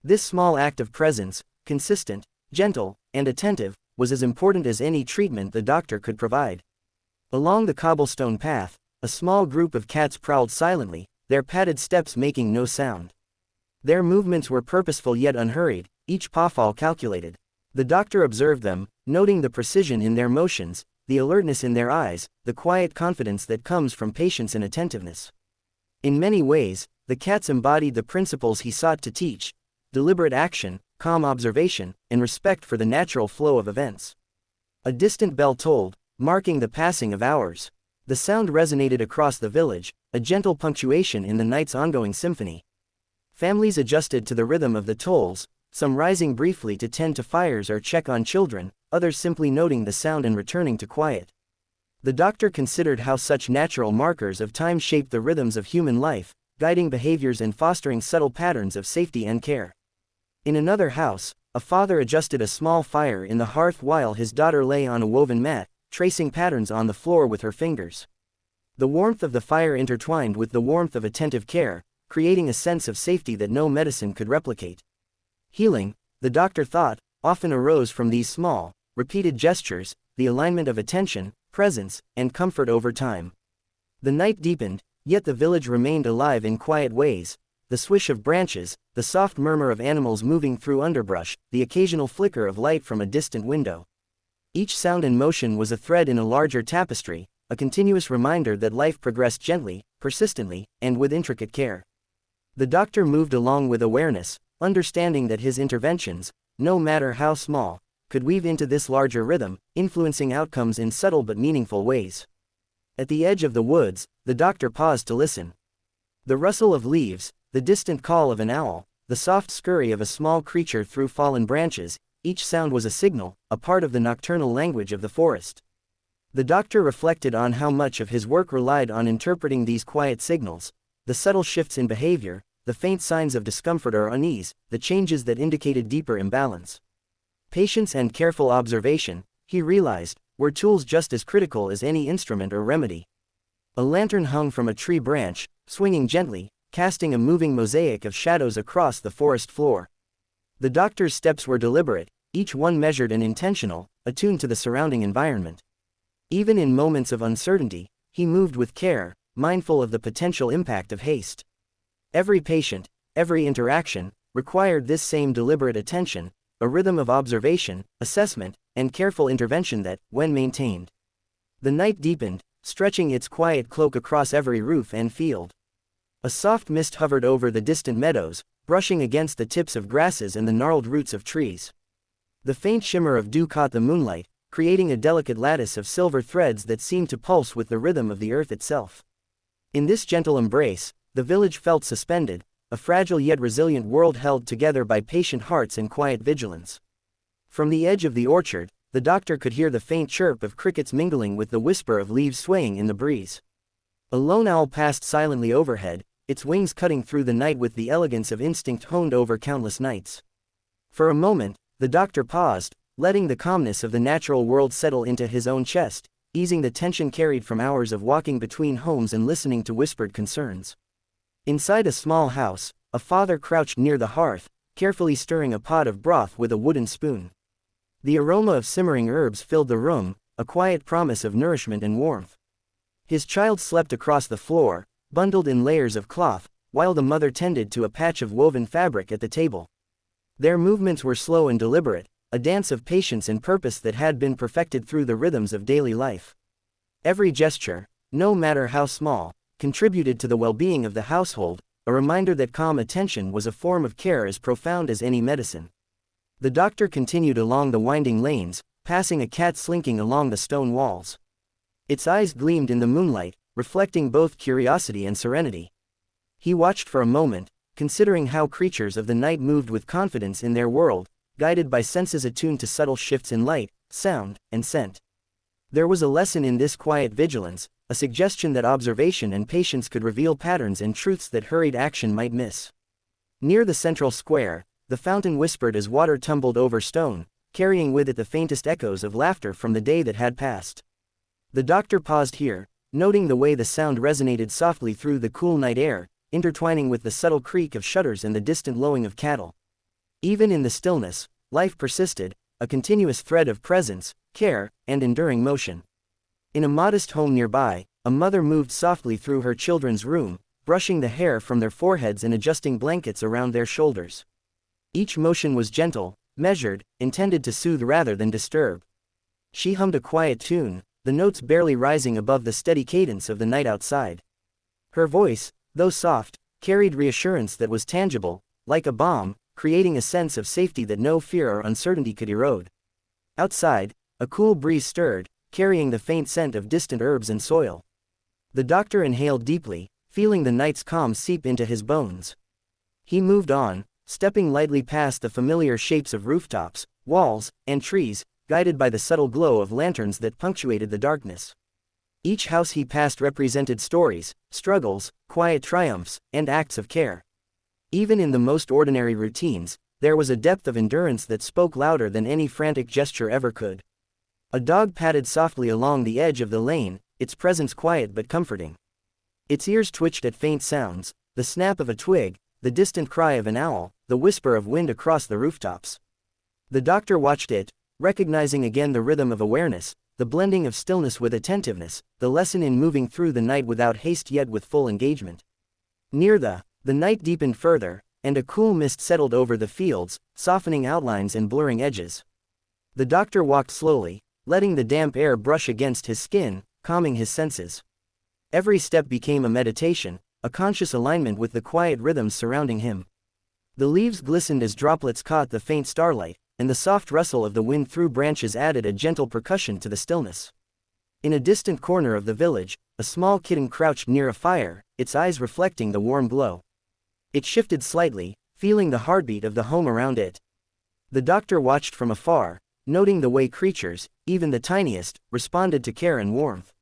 This small act of presence, consistent, gentle, and attentive, was as important as any treatment the doctor could provide. Along the cobblestone path, a small group of cats prowled silently, their padded steps making no sound. Their movements were purposeful yet unhurried, each pawfall calculated. The doctor observed them, noting the precision in their motions, the alertness in their eyes, the quiet confidence that comes from patience and attentiveness. In many ways, the cats embodied the principles he sought to teach: deliberate action, calm observation, and respect for the natural flow of events. A distant bell tolled, marking the passing of hours. The sound resonated across the village, a gentle punctuation in the night's ongoing symphony. Families adjusted to the rhythm of the tolls, some rising briefly to tend to fires or check on children, others simply noting the sound and returning to quiet. The doctor considered how such natural markers of time shaped the rhythms of human life, guiding behaviors and fostering subtle patterns of safety and care. In another house, a father adjusted a small fire in the hearth while his daughter lay on a woven mat, tracing patterns on the floor with her fingers. The warmth of the fire intertwined with the warmth of attentive care, creating a sense of safety that no medicine could replicate. Healing, the doctor thought, often arose from these small, repeated gestures, the alignment of attention, presence, and comfort over time. The night deepened, yet the village remained alive in quiet ways: the swish of branches, the soft murmur of animals moving through underbrush, the occasional flicker of light from a distant window. Each sound and motion was a thread in a larger tapestry, a continuous reminder that life progressed gently, persistently, and with intricate care. The doctor moved along with awareness, understanding that his interventions, no matter how small, could weave into this larger rhythm, influencing outcomes in subtle but meaningful ways. At the edge of the woods, the doctor paused to listen. The rustle of leaves, the distant call of an owl, the soft scurry of a small creature through fallen branches, each sound was a signal, a part of the nocturnal language of the forest. The doctor reflected on how much of his work relied on interpreting these quiet signals: the subtle shifts in behavior, the faint signs of discomfort or unease, the changes that indicated deeper imbalance. Patience and careful observation, he realized, were tools just as critical as any instrument or remedy. A lantern hung from a tree branch, swinging gently, casting a moving mosaic of shadows across the forest floor. The doctor's steps were deliberate, each one measured and intentional, attuned to the surrounding environment. Even in moments of uncertainty, he moved with care, mindful of the potential impact of haste. Every patient, every interaction, required this same deliberate attention, a rhythm of observation, assessment, and careful intervention that, when maintained. The night deepened, stretching its quiet cloak across every roof and field. A soft mist hovered over the distant meadows, brushing against the tips of grasses and the gnarled roots of trees. The faint shimmer of dew caught the moonlight, creating a delicate lattice of silver threads that seemed to pulse with the rhythm of the earth itself. In this gentle embrace, the village felt suspended, a fragile yet resilient world held together by patient hearts and quiet vigilance. From the edge of the orchard, the doctor could hear the faint chirp of crickets mingling with the whisper of leaves swaying in the breeze. A lone owl passed silently overhead, its wings cutting through the night with the elegance of instinct honed over countless nights. For a moment, the doctor paused, letting the calmness of the natural world settle into his own chest, easing the tension carried from hours of walking between homes and listening to whispered concerns. Inside a small house, a father crouched near the hearth, carefully stirring a pot of broth with a wooden spoon. The aroma of simmering herbs filled the room, a quiet promise of nourishment and warmth. His child slept across the floor, bundled in layers of cloth, while the mother tended to a patch of woven fabric at the table. Their movements were slow and deliberate, a dance of patience and purpose that had been perfected through the rhythms of daily life. Every gesture, no matter how small, contributed to the well-being of the household, a reminder that calm attention was a form of care as profound as any medicine. The doctor continued along the winding lanes, passing a cat slinking along the stone walls. Its eyes gleamed in the moonlight, reflecting both curiosity and serenity. He watched for a moment, considering how creatures of the night moved with confidence in their world, guided by senses attuned to subtle shifts in light, sound, and scent. There was a lesson in this quiet vigilance, a suggestion that observation and patience could reveal patterns and truths that hurried action might miss. Near the central square, the fountain whispered as water tumbled over stone, carrying with it the faintest echoes of laughter from the day that had passed. The doctor paused here, noting the way the sound resonated softly through the cool night air, intertwining with the subtle creak of shutters and the distant lowing of cattle. Even in the stillness, life persisted, a continuous thread of presence, care, and enduring motion. In a modest home nearby, a mother moved softly through her children's room, brushing the hair from their foreheads and adjusting blankets around their shoulders. Each motion was gentle, measured, intended to soothe rather than disturb. She hummed a quiet tune, the notes barely rising above the steady cadence of the night outside. Her voice, though soft, carried reassurance that was tangible, like a balm, creating a sense of safety that no fear or uncertainty could erode. Outside, a cool breeze stirred, carrying the faint scent of distant herbs and soil. The doctor inhaled deeply, feeling the night's calm seep into his bones. He moved on, stepping lightly past the familiar shapes of rooftops, walls, and trees, guided by the subtle glow of lanterns that punctuated the darkness. Each house he passed represented stories, struggles, quiet triumphs, and acts of care. Even in the most ordinary routines, there was a depth of endurance that spoke louder than any frantic gesture ever could. A dog padded softly along the edge of the lane, its presence quiet but comforting. Its ears twitched at faint sounds, the snap of a twig, the distant cry of an owl, the whisper of wind across the rooftops. The doctor watched it, recognizing again the rhythm of awareness, the blending of stillness with attentiveness, the lesson in moving through the night without haste yet with full engagement. Near the night deepened further, and a cool mist settled over the fields, softening outlines and blurring edges. The doctor walked slowly, letting the damp air brush against his skin, calming his senses. Every step became a meditation, a conscious alignment with the quiet rhythms surrounding him. The leaves glistened as droplets caught the faint starlight, and the soft rustle of the wind through branches added a gentle percussion to the stillness. In a distant corner of the village, a small kitten crouched near a fire, its eyes reflecting the warm glow. It shifted slightly, feeling the heartbeat of the home around it. The doctor watched from afar, noting the way creatures, even the tiniest, responded to care and warmth.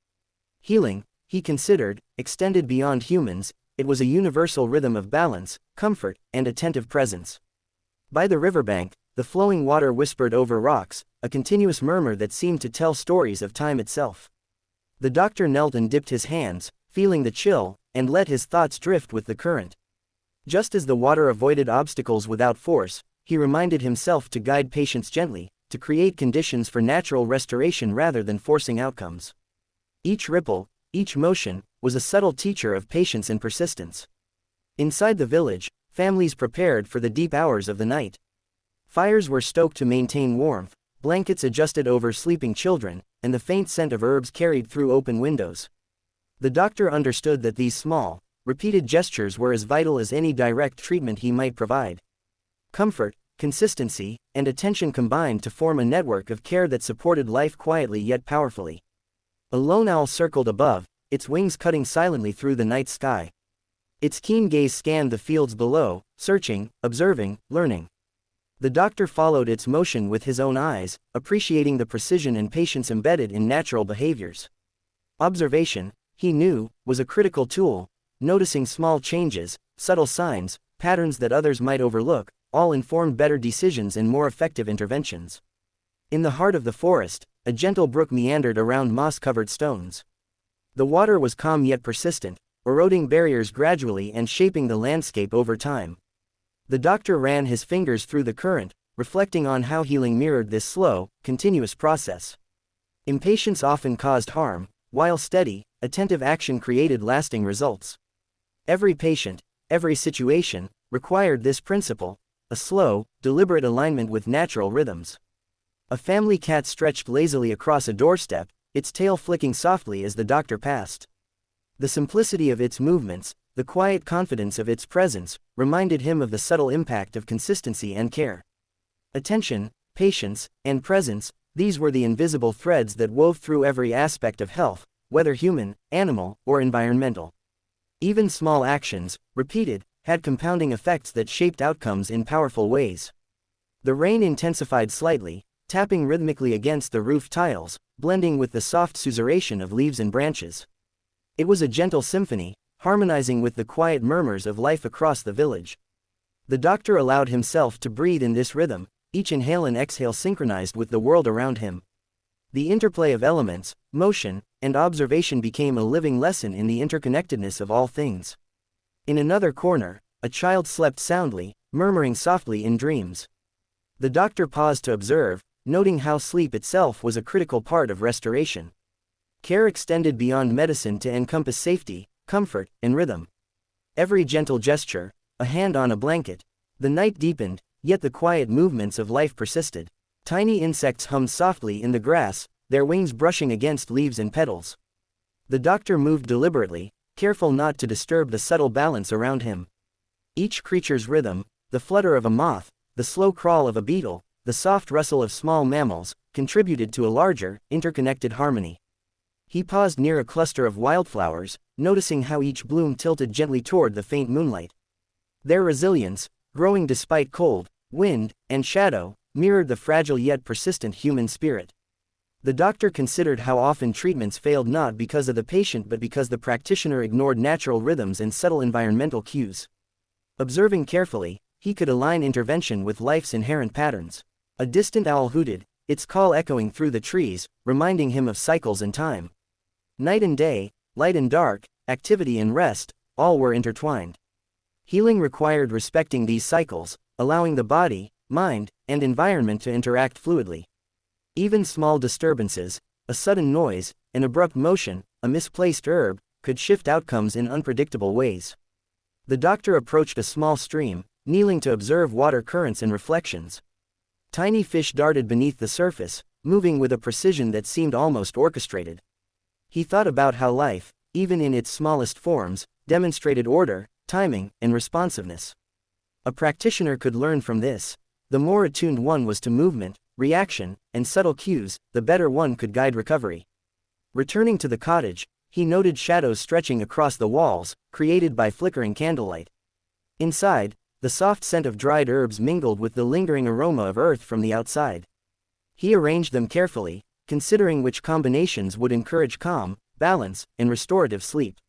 Healing, he considered, extended beyond humans, it was a universal rhythm of balance, comfort, and attentive presence. By the riverbank, the flowing water whispered over rocks, a continuous murmur that seemed to tell stories of time itself. The doctor knelt and dipped his hands, feeling the chill, and let his thoughts drift with the current. Just as the water avoided obstacles without force, he reminded himself to guide patients gently, to create conditions for natural restoration rather than forcing outcomes. Each ripple, each motion, was a subtle teacher of patience and persistence. Inside the village, families prepared for the deep hours of the night. Fires were stoked to maintain warmth, blankets adjusted over sleeping children, and the faint scent of herbs carried through open windows. The doctor understood that these small, repeated gestures were as vital as any direct treatment he might provide. Comfort, consistency, and attention combined to form a network of care that supported life quietly yet powerfully. A lone owl circled above, its wings cutting silently through the night sky. Its keen gaze scanned the fields below, searching, observing, learning. The doctor followed its motion with his own eyes, appreciating the precision and patience embedded in natural behaviors. Observation, he knew, was a critical tool, noticing small changes, subtle signs, patterns that others might overlook, all informed better decisions and more effective interventions. In the heart of the forest, a gentle brook meandered around moss-covered stones. The water was calm yet persistent, eroding barriers gradually and shaping the landscape over time. The doctor ran his fingers through the current, reflecting on how healing mirrored this slow, continuous process. Impatience often caused harm, while steady, attentive action created lasting results. Every patient, every situation, required this principle, a slow, deliberate alignment with natural rhythms. A family cat stretched lazily across a doorstep, its tail flicking softly as the doctor passed. The simplicity of its movements, the quiet confidence of its presence, reminded him of the subtle impact of consistency and care. Attention, patience, and presence, these were the invisible threads that wove through every aspect of health, whether human, animal, or environmental. Even small actions, repeated, had compounding effects that shaped outcomes in powerful ways. The rain intensified slightly, tapping rhythmically against the roof tiles, blending with the soft susurration of leaves and branches. It was a gentle symphony, harmonizing with the quiet murmurs of life across the village. The doctor allowed himself to breathe in this rhythm, each inhale and exhale synchronized with the world around him. The interplay of elements, motion, and observation became a living lesson in the interconnectedness of all things. In another corner, a child slept soundly, murmuring softly in dreams. The doctor paused to observe, noting how sleep itself was a critical part of restoration. Care extended beyond medicine to encompass safety, comfort, and rhythm. Every gentle gesture, a hand on a blanket. The night deepened, yet the quiet movements of life persisted. Tiny insects hummed softly in the grass, their wings brushing against leaves and petals. The doctor moved deliberately, careful not to disturb the subtle balance around him. Each creature's rhythm, the flutter of a moth, the slow crawl of a beetle, the soft rustle of small mammals, contributed to a larger, interconnected harmony. He paused near a cluster of wildflowers, noticing how each bloom tilted gently toward the faint moonlight. Their resilience, growing despite cold, wind, and shadow, mirrored the fragile yet persistent human spirit. The doctor considered how often treatments failed not because of the patient but because the practitioner ignored natural rhythms and subtle environmental cues. Observing carefully, he could align intervention with life's inherent patterns. A distant owl hooted, its call echoing through the trees, reminding him of cycles and time. Night and day, light and dark, activity and rest, all were intertwined. Healing required respecting these cycles, allowing the body, mind, and environment to interact fluidly. Even small disturbances, a sudden noise, an abrupt motion, a misplaced herb, could shift outcomes in unpredictable ways. The doctor approached a small stream, kneeling to observe water currents and reflections. Tiny fish darted beneath the surface, moving with a precision that seemed almost orchestrated. He thought about how life, even in its smallest forms, demonstrated order, timing, and responsiveness. A practitioner could learn from this. The more attuned one was to movement, reaction, and subtle cues, the better one could guide recovery. Returning to the cottage, he noted shadows stretching across the walls, created by flickering candlelight. Inside, the soft scent of dried herbs mingled with the lingering aroma of earth from the outside. He arranged them carefully, considering which combinations would encourage calm, balance, and restorative sleep.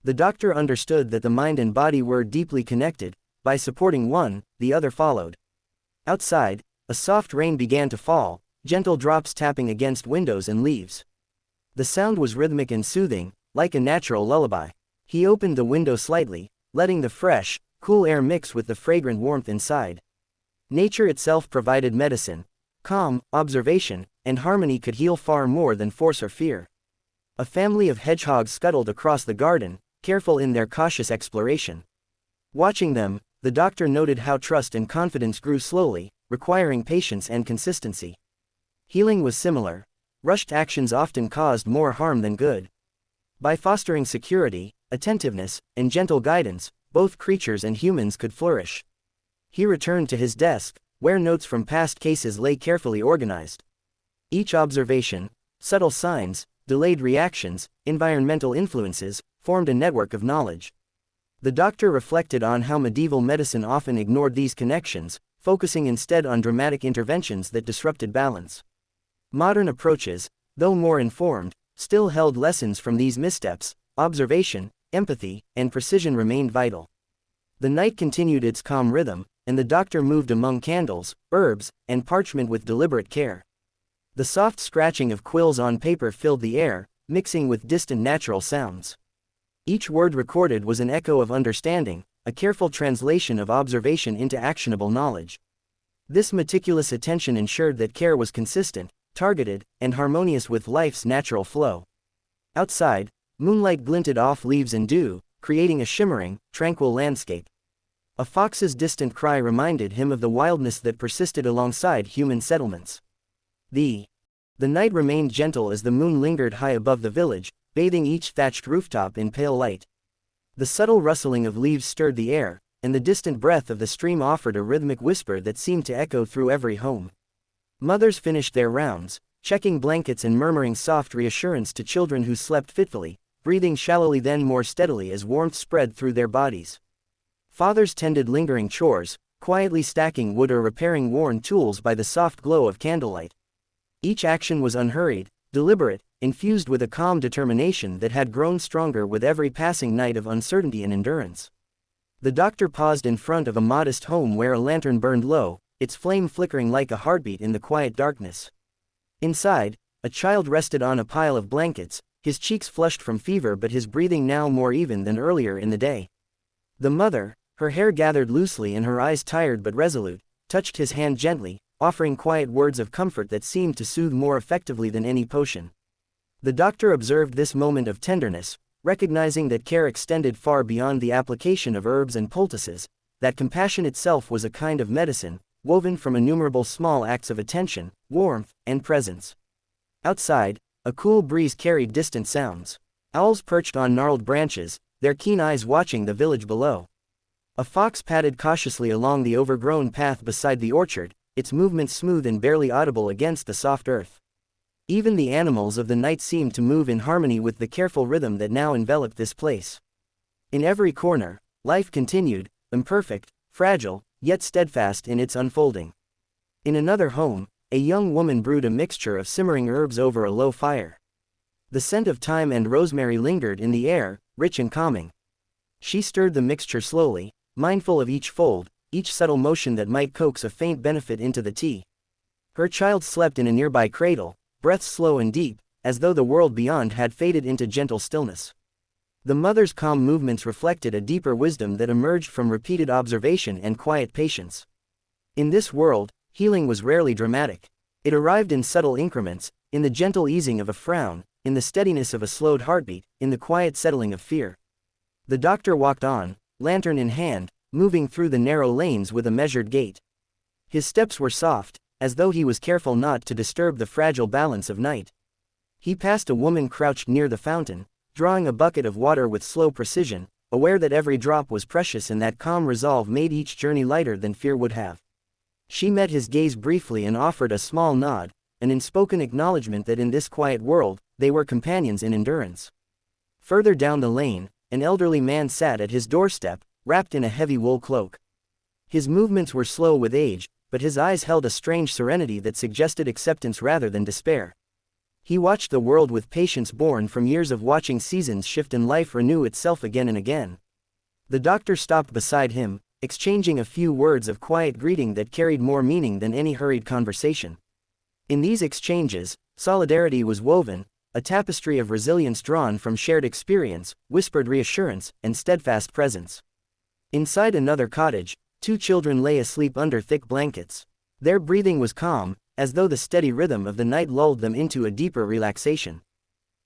The doctor understood that the mind and body were deeply connected. By supporting one, the other followed. Outside, a soft rain began to fall, gentle drops tapping against windows and leaves. The sound was rhythmic and soothing, like a natural lullaby. He opened the window slightly, letting the fresh, cool air mix with the fragrant warmth inside. Nature itself provided medicine. Calm, observation, and harmony could heal far more than force or fear. A family of hedgehogs scuttled across the garden, careful in their cautious exploration. Watching them, the doctor noted how trust and confidence grew slowly, requiring patience and consistency. Healing was similar. Rushed actions often caused more harm than good. By fostering security, attentiveness, and gentle guidance, both creatures and humans could flourish. He returned to his desk, where notes from past cases lay carefully organized. Each observation, subtle signs, delayed reactions, environmental influences, formed a network of knowledge. The doctor reflected on how medieval medicine often ignored these connections, focusing instead on dramatic interventions that disrupted balance. Modern approaches, though more informed, still held lessons from these missteps. Observation, empathy, and precision remained vital. The night continued its calm rhythm, and the doctor moved among candles, herbs, and parchment with deliberate care. The soft scratching of quills on paper filled the air, mixing with distant natural sounds. Each word recorded was an echo of understanding, a careful translation of observation into actionable knowledge. This meticulous attention ensured that care was consistent, targeted, and harmonious with life's natural flow. Outside, moonlight glinted off leaves and dew, creating a shimmering, tranquil landscape. A fox's distant cry reminded him of the wildness that persisted alongside human settlements. The night remained gentle as the moon lingered high above the village, bathing each thatched rooftop in pale light. The subtle rustling of leaves stirred the air, and the distant breath of the stream offered a rhythmic whisper that seemed to echo through every home. Mothers finished their rounds, checking blankets and murmuring soft reassurance to children who slept fitfully, breathing shallowly then more steadily as warmth spread through their bodies. Fathers tended lingering chores, quietly stacking wood or repairing worn tools by the soft glow of candlelight. Each action was unhurried, deliberate, infused with a calm determination that had grown stronger with every passing night of uncertainty and endurance. The doctor paused in front of a modest home where a lantern burned low, its flame flickering like a heartbeat in the quiet darkness. Inside, a child rested on a pile of blankets, his cheeks flushed from fever but his breathing now more even than earlier in the day. The mother, her hair gathered loosely and her eyes tired but resolute, touched his hand gently, offering quiet words of comfort that seemed to soothe more effectively than any potion. The doctor observed this moment of tenderness, recognizing that care extended far beyond the application of herbs and poultices, that compassion itself was a kind of medicine, woven from innumerable small acts of attention, warmth, and presence. Outside, a cool breeze carried distant sounds. Owls perched on gnarled branches, their keen eyes watching the village below. A fox padded cautiously along the overgrown path beside the orchard, its movements smooth and barely audible against the soft earth. Even the animals of the night seemed to move in harmony with the careful rhythm that now enveloped this place. In every corner, life continued, imperfect, fragile, yet steadfast in its unfolding. In another home, a young woman brewed a mixture of simmering herbs over a low fire. The scent of thyme and rosemary lingered in the air, rich and calming. She stirred the mixture slowly, mindful of each fold, each subtle motion that might coax a faint benefit into the tea. Her child slept in a nearby cradle, breaths slow and deep, as though the world beyond had faded into gentle stillness. The mother's calm movements reflected a deeper wisdom that emerged from repeated observation and quiet patience. In this world, healing was rarely dramatic. It arrived in subtle increments, in the gentle easing of a frown, in the steadiness of a slowed heartbeat, in the quiet settling of fear. The doctor walked on, lantern in hand, moving through the narrow lanes with a measured gait. His steps were soft, as though he was careful not to disturb the fragile balance of night. He passed a woman crouched near the fountain, drawing a bucket of water with slow precision, aware that every drop was precious and that calm resolve made each journey lighter than fear would have. She met his gaze briefly and offered a small nod, an unspoken acknowledgement that in this quiet world, they were companions in endurance. Further down the lane, an elderly man sat at his doorstep, wrapped in a heavy wool cloak. His movements were slow with age, but his eyes held a strange serenity that suggested acceptance rather than despair. He watched the world with patience born from years of watching seasons shift and life renew itself again and again. The doctor stopped beside him, exchanging a few words of quiet greeting that carried more meaning than any hurried conversation. In these exchanges, solidarity was woven, a tapestry of resilience drawn from shared experience, whispered reassurance, and steadfast presence. Inside another cottage, two children lay asleep under thick blankets. Their breathing was calm, as though the steady rhythm of the night lulled them into a deeper relaxation.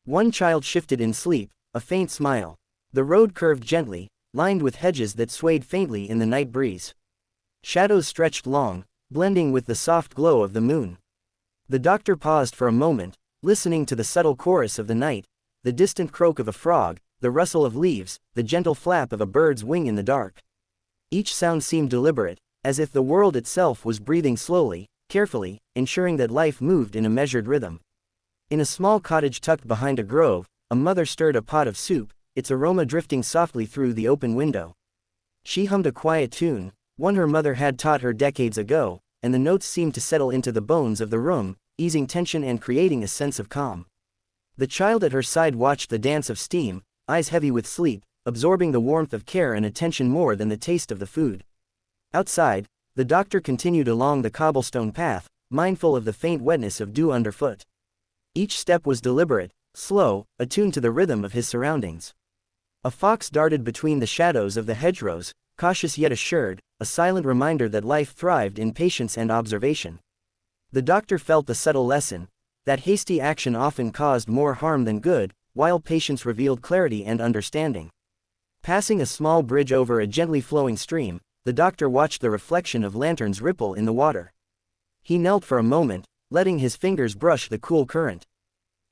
One child shifted in sleep, a faint smile. The road curved gently, lined with hedges that swayed faintly in the night breeze. Shadows stretched long, blending with the soft glow of the moon. The doctor paused for a moment, listening to the subtle chorus of the night, the distant croak of a frog, the rustle of leaves, the gentle flap of a bird's wing in the dark. Each sound seemed deliberate, as if the world itself was breathing slowly, carefully, ensuring that life moved in a measured rhythm. In a small cottage tucked behind a grove, a mother stirred a pot of soup, its aroma drifting softly through the open window. She hummed a quiet tune, one her mother had taught her decades ago, and the notes seemed to settle into the bones of the room, easing tension and creating a sense of calm. The child at her side watched the dance of steam, eyes heavy with sleep, absorbing the warmth of care and attention more than the taste of the food. Outside, the doctor continued along the cobblestone path, mindful of the faint wetness of dew underfoot. Each step was deliberate, slow, attuned to the rhythm of his surroundings. A fox darted between the shadows of the hedgerows, cautious yet assured, a silent reminder that life thrived in patience and observation. The doctor felt the subtle lesson, that hasty action often caused more harm than good, while patience revealed clarity and understanding. Passing a small bridge over a gently flowing stream, the doctor watched the reflection of lanterns ripple in the water. He knelt for a moment, letting his fingers brush the cool current.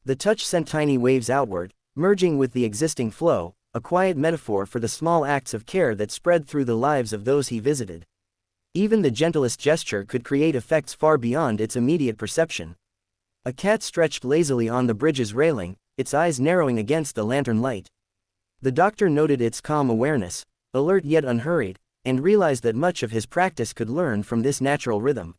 The touch sent tiny waves outward, merging with the existing flow, a quiet metaphor for the small acts of care that spread through the lives of those he visited. Even the gentlest gesture could create effects far beyond its immediate perception. A cat stretched lazily on the bridge's railing, its eyes narrowing against the lantern light. The doctor noted its calm awareness, alert yet unhurried, and realized that much of his practice could learn from this natural rhythm.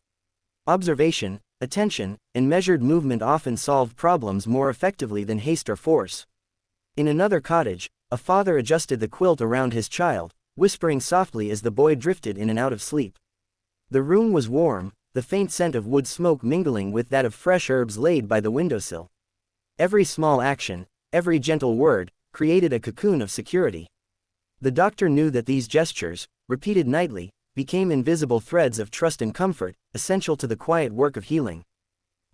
Observation, attention, and measured movement often solve problems more effectively than haste or force. In another cottage, a father adjusted the quilt around his child, whispering softly as the boy drifted in and out of sleep. The room was warm, the faint scent of wood smoke mingling with that of fresh herbs laid by the windowsill. Every small action, every gentle word, created a cocoon of security. The doctor knew that these gestures, repeated nightly, became invisible threads of trust and comfort, essential to the quiet work of healing.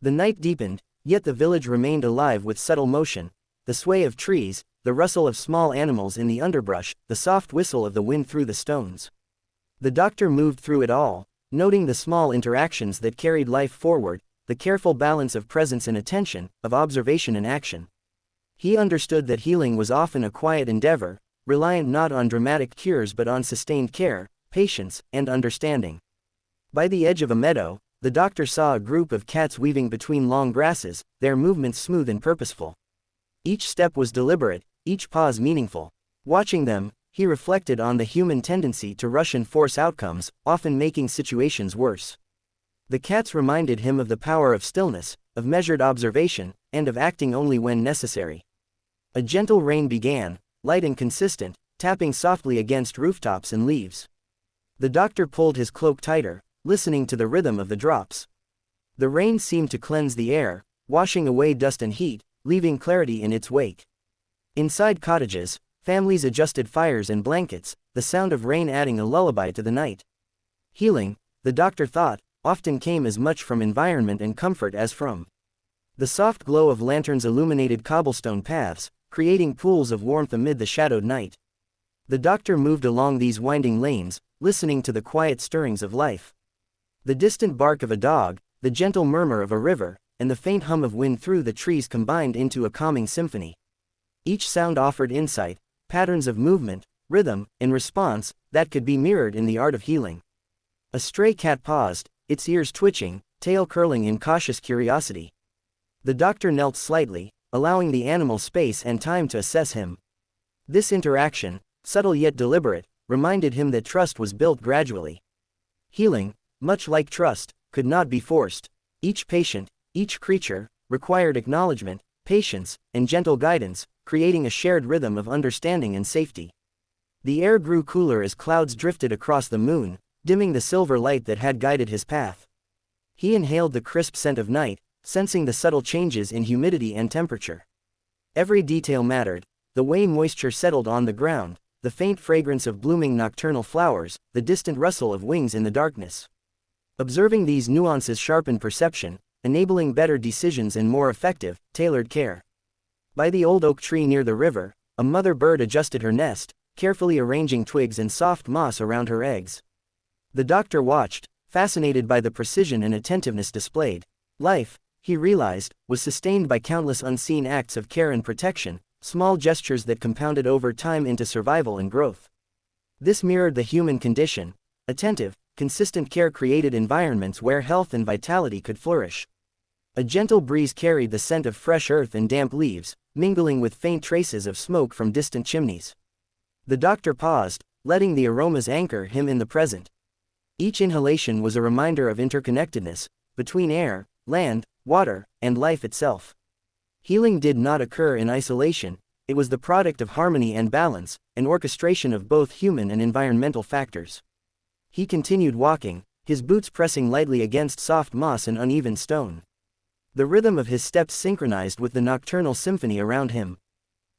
The night deepened, yet the village remained alive with subtle motion, the sway of trees, the rustle of small animals in the underbrush, the soft whistle of the wind through the stones. The doctor moved through it all, noting the small interactions that carried life forward, the careful balance of presence and attention, of observation and action. He understood that healing was often a quiet endeavor, reliant not on dramatic cures but on sustained care, patience, and understanding. By the edge of a meadow, the doctor saw a group of cats weaving between long grasses, their movements smooth and purposeful. Each step was deliberate, each pause meaningful. Watching them, he reflected on the human tendency to rush and force outcomes, often making situations worse. The cats reminded him of the power of stillness, of measured observation, and of acting only when necessary. A gentle rain began, light and consistent, tapping softly against rooftops and leaves. The doctor pulled his cloak tighter, listening to the rhythm of the drops. The rain seemed to cleanse the air, washing away dust and heat, leaving clarity in its wake. Inside cottages, families adjusted fires and blankets, the sound of rain adding a lullaby to the night. Healing, the doctor thought, often came as much from environment and comfort as from the soft glow of lanterns illuminated cobblestone paths, creating pools of warmth amid the shadowed night. The doctor moved along these winding lanes, listening to the quiet stirrings of life. The distant bark of a dog, the gentle murmur of a river, and the faint hum of wind through the trees combined into a calming symphony. Each sound offered insight, patterns of movement, rhythm, and response, that could be mirrored in the art of healing. A stray cat paused, its ears twitching, tail curling in cautious curiosity. The doctor knelt slightly, allowing the animal space and time to assess him. This interaction, subtle yet deliberate, reminded him that trust was built gradually. Healing, much like trust, could not be forced. Each patient, each creature, required acknowledgement, patience, and gentle guidance, creating a shared rhythm of understanding and safety. The air grew cooler as clouds drifted across the moon, dimming the silver light that had guided his path. He inhaled the crisp scent of night, sensing the subtle changes in humidity and temperature. Every detail mattered, the way moisture settled on the ground, the faint fragrance of blooming nocturnal flowers, the distant rustle of wings in the darkness. Observing these nuances sharpened perception, enabling better decisions and more effective, tailored care. By the old oak tree near the river, a mother bird adjusted her nest, carefully arranging twigs and soft moss around her eggs. The doctor watched, fascinated by the precision and attentiveness displayed. Life, he realized, was sustained by countless unseen acts of care and protection, small gestures that compounded over time into survival and growth. This mirrored the human condition. Attentive, consistent care created environments where health and vitality could flourish. A gentle breeze carried the scent of fresh earth and damp leaves, mingling with faint traces of smoke from distant chimneys. The doctor paused, letting the aromas anchor him in the present. Each inhalation was a reminder of interconnectedness, between air, land, water, and life itself. Healing did not occur in isolation, it was the product of harmony and balance, an orchestration of both human and environmental factors. He continued walking, his boots pressing lightly against soft moss and uneven stone. The rhythm of his steps synchronized with the nocturnal symphony around him.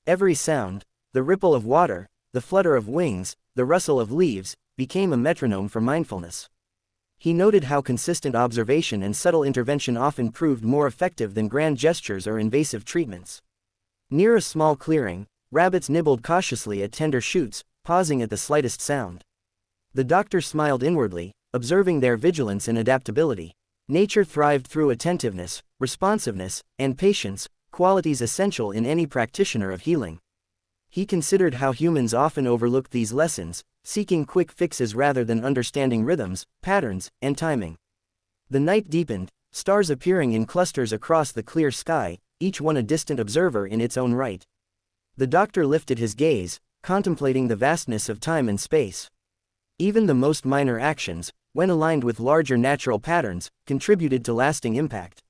Every sound, the ripple of water, the flutter of wings, the rustle of leaves, became a metronome for mindfulness. He noted how consistent observation and subtle intervention often proved more effective than grand gestures or invasive treatments. Near a small clearing, rabbits nibbled cautiously at tender shoots, pausing at the slightest sound. The doctor smiled inwardly, observing their vigilance and adaptability. Nature thrived through attentiveness, responsiveness, and patience, qualities essential in any practitioner of healing. He considered how humans often overlook these lessons, seeking quick fixes rather than understanding rhythms, patterns, and timing. The night deepened, stars appearing in clusters across the clear sky, each one a distant observer in its own right. The doctor lifted his gaze, contemplating the vastness of time and space. Even the most minor actions, when aligned with larger natural patterns, contributed to lasting impact.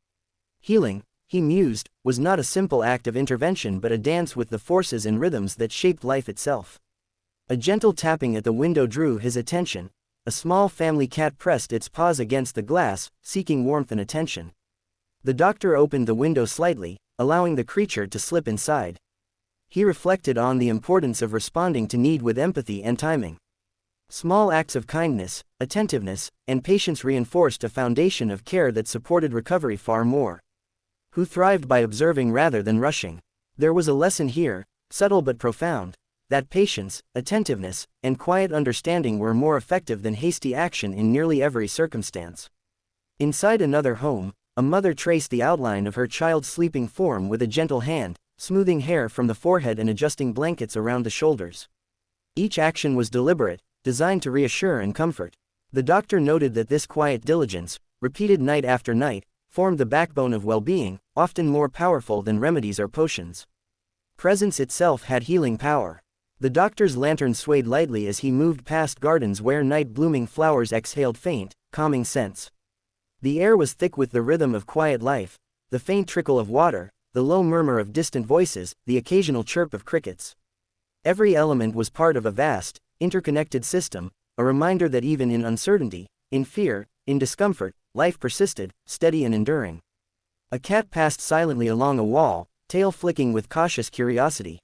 Healing, he mused, was not a simple act of intervention but a dance with the forces and rhythms that shaped life itself. A gentle tapping at the window drew his attention. A small family cat pressed its paws against the glass, seeking warmth and attention. The doctor opened the window slightly, allowing the creature to slip inside. He reflected on the importance of responding to need with empathy and timing. Small acts of kindness, attentiveness, and patience reinforced a foundation of care that supported recovery far more. Who thrived by observing rather than rushing. There was a lesson here, subtle but profound, that patience, attentiveness, and quiet understanding were more effective than hasty action in nearly every circumstance. Inside another home, a mother traced the outline of her child's sleeping form with a gentle hand, smoothing hair from the forehead and adjusting blankets around the shoulders. Each action was deliberate, designed to reassure and comfort. The doctor noted that this quiet diligence, repeated night after night, formed the backbone of well-being, often more powerful than remedies or potions. Presence itself had healing power. The doctor's lantern swayed lightly as he moved past gardens where night-blooming flowers exhaled faint, calming scents. The air was thick with the rhythm of quiet life, the faint trickle of water, the low murmur of distant voices, the occasional chirp of crickets. Every element was part of a vast, interconnected system, a reminder that even in uncertainty, in fear, in discomfort, life persisted, steady and enduring. A cat passed silently along a wall, tail flicking with cautious curiosity.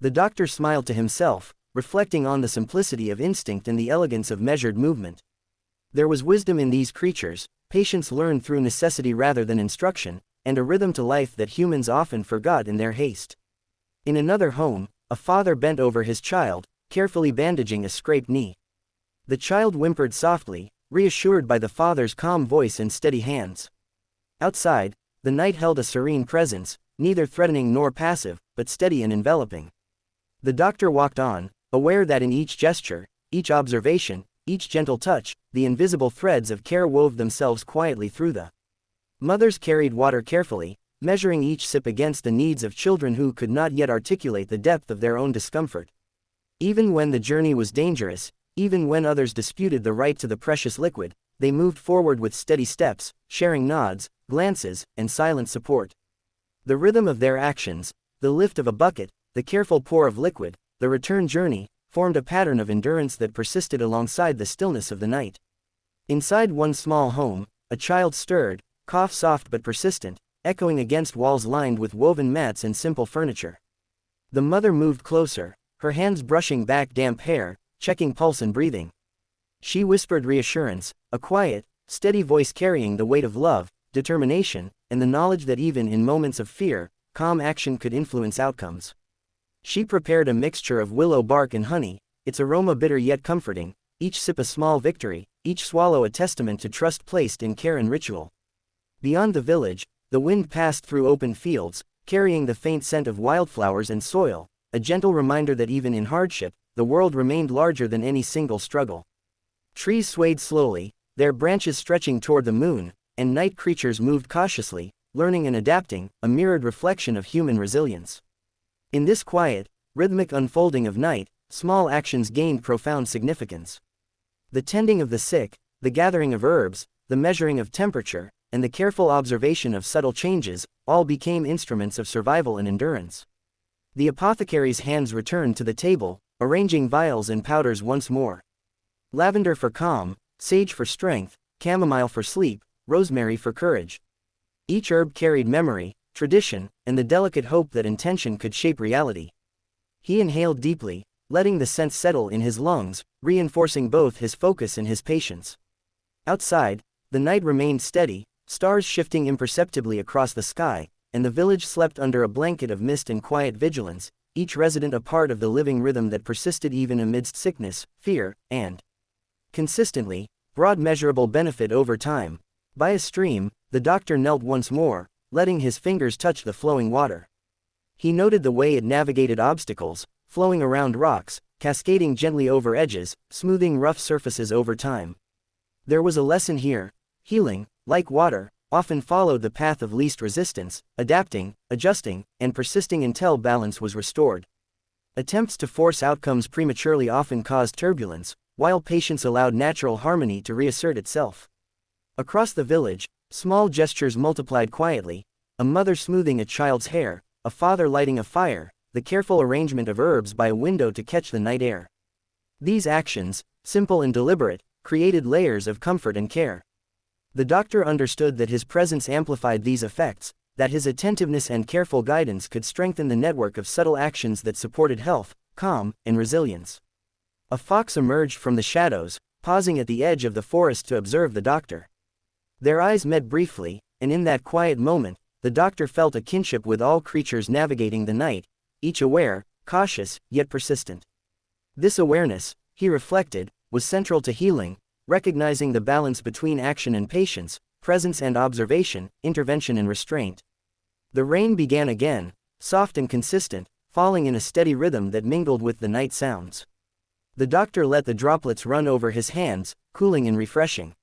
The doctor smiled to himself, reflecting on the simplicity of instinct and the elegance of measured movement. There was wisdom in these creatures, patience learned through necessity rather than instruction, and a rhythm to life that humans often forgot in their haste. In another home, a father bent over his child, carefully bandaging a scraped knee. The child whimpered softly, reassured by the father's calm voice and steady hands. Outside, the night held a serene presence, neither threatening nor passive, but steady and enveloping. The doctor walked on, aware that in each gesture, each observation, each gentle touch, the invisible threads of care wove themselves quietly through the. Mothers carried water carefully, measuring each sip against the needs of children who could not yet articulate the depth of their own discomfort. Even when the journey was dangerous, even when others disputed the right to the precious liquid, they moved forward with steady steps, sharing nods, glances, and silent support. The rhythm of their actions, the lift of a bucket, the careful pour of liquid, the return journey, formed a pattern of endurance that persisted alongside the stillness of the night. Inside one small home, a child stirred, cough soft but persistent, echoing against walls lined with woven mats and simple furniture. The mother moved closer, her hands brushing back damp hair, checking pulse and breathing. She whispered reassurance, a quiet, steady voice carrying the weight of love, determination, and the knowledge that even in moments of fear, calm action could influence outcomes. She prepared a mixture of willow bark and honey, its aroma bitter yet comforting, each sip a small victory, each swallow a testament to trust placed in care and ritual. Beyond the village, the wind passed through open fields, carrying the faint scent of wildflowers and soil, a gentle reminder that even in hardship, the world remained larger than any single struggle. Trees swayed slowly, their branches stretching toward the moon, and night creatures moved cautiously, learning and adapting, a mirrored reflection of human resilience. In this quiet, rhythmic unfolding of night, small actions gained profound significance. The tending of the sick, the gathering of herbs, the measuring of temperature, and the careful observation of subtle changes, all became instruments of survival and endurance. The apothecary's hands returned to the table, arranging vials and powders once more. Lavender for calm, sage for strength, chamomile for sleep, rosemary for courage. Each herb carried memory, tradition, and the delicate hope that intention could shape reality. He inhaled deeply, letting the scent settle in his lungs, reinforcing both his focus and his patience. Outside, the night remained steady, stars shifting imperceptibly across the sky, and the village slept under a blanket of mist and quiet vigilance, each resident a part of the living rhythm that persisted even amidst sickness, fear, and consistently, broad measurable benefit over time. By a stream, the doctor knelt once more, letting his fingers touch the flowing water. He noted the way it navigated obstacles, flowing around rocks, cascading gently over edges, smoothing rough surfaces over time. There was a lesson here: healing, like water, often followed the path of least resistance, adapting, adjusting, and persisting until balance was restored. Attempts to force outcomes prematurely often caused turbulence, while patience allowed natural harmony to reassert itself. Across the village, small gestures multiplied quietly: a mother smoothing a child's hair, a father lighting a fire, the careful arrangement of herbs by a window to catch the night air. These actions, simple and deliberate, created layers of comfort and care. The doctor understood that his presence amplified these effects, that his attentiveness and careful guidance could strengthen the network of subtle actions that supported health, calm, and resilience. A fox emerged from the shadows, pausing at the edge of the forest to observe the doctor. Their eyes met briefly, and in that quiet moment, the doctor felt a kinship with all creatures navigating the night, each aware, cautious, yet persistent. This awareness, he reflected, was central to healing, recognizing the balance between action and patience, presence and observation, intervention and restraint. The rain began again, soft and consistent, falling in a steady rhythm that mingled with the night sounds. The doctor let the droplets run over his hands, cooling and refreshing.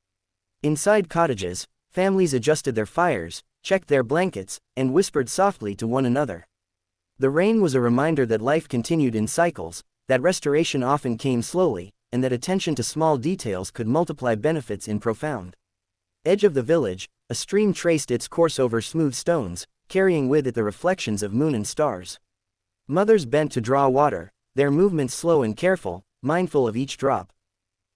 Inside cottages, families adjusted their fires, checked their blankets, and whispered softly to one another. The rain was a reminder that life continued in cycles, that restoration often came slowly, and that attention to small details could multiply benefits in profound. Edge of the village, a stream traced its course over smooth stones, carrying with it the reflections of moon and stars. Mothers bent to draw water, their movements slow and careful, mindful of each drop.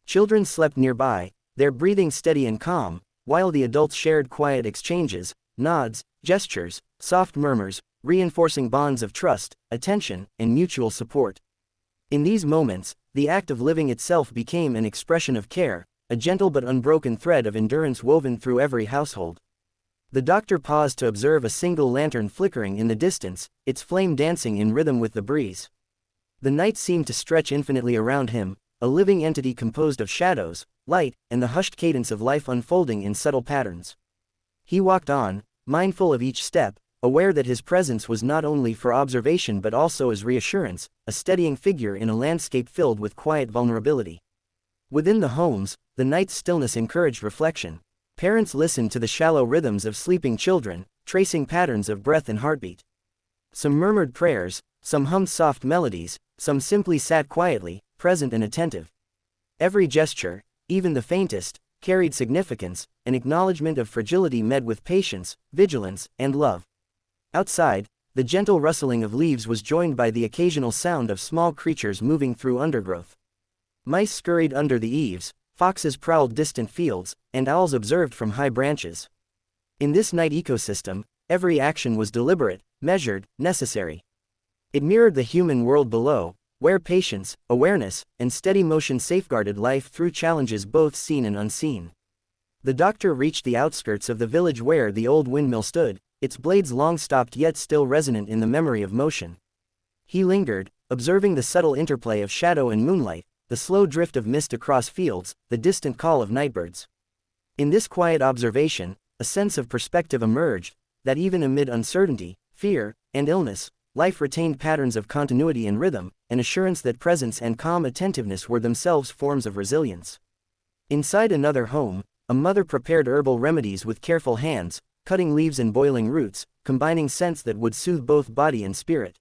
Children slept nearby, their breathing steady and calm, while the adults shared quiet exchanges, nods, gestures, soft murmurs, reinforcing bonds of trust, attention, and mutual support. In these moments, the act of living itself became an expression of care, a gentle but unbroken thread of endurance woven through every household. The doctor paused to observe a single lantern flickering in the distance, its flame dancing in rhythm with the breeze. The night seemed to stretch infinitely around him, a living entity composed of shadows, light, and the hushed cadence of life unfolding in subtle patterns. He walked on, mindful of each step, aware that his presence was not only for observation but also as reassurance, a steadying figure in a landscape filled with quiet vulnerability. Within the homes, the night's stillness encouraged reflection. Parents listened to the shallow rhythms of sleeping children, tracing patterns of breath and heartbeat. Some murmured prayers, some hummed soft melodies, some simply sat quietly, present and attentive. Every gesture, even the faintest, carried significance, an acknowledgement of fragility met with patience, vigilance, and love. Outside, the gentle rustling of leaves was joined by the occasional sound of small creatures moving through undergrowth. Mice scurried under the eaves, foxes prowled distant fields, and owls observed from high branches. In this night ecosystem, every action was deliberate, measured, necessary. It mirrored the human world below, where patience, awareness, and steady motion safeguarded life through challenges both seen and unseen. The doctor reached the outskirts of the village where the old windmill stood, its blades long stopped yet still resonant in the memory of motion. He lingered, observing the subtle interplay of shadow and moonlight, the slow drift of mist across fields, the distant call of nightbirds. In this quiet observation, a sense of perspective emerged, that even amid uncertainty, fear, and illness, life retained patterns of continuity and rhythm, an assurance that presence and calm attentiveness were themselves forms of resilience. Inside another home, a mother prepared herbal remedies with careful hands, cutting leaves and boiling roots, combining scents that would soothe both body and spirit.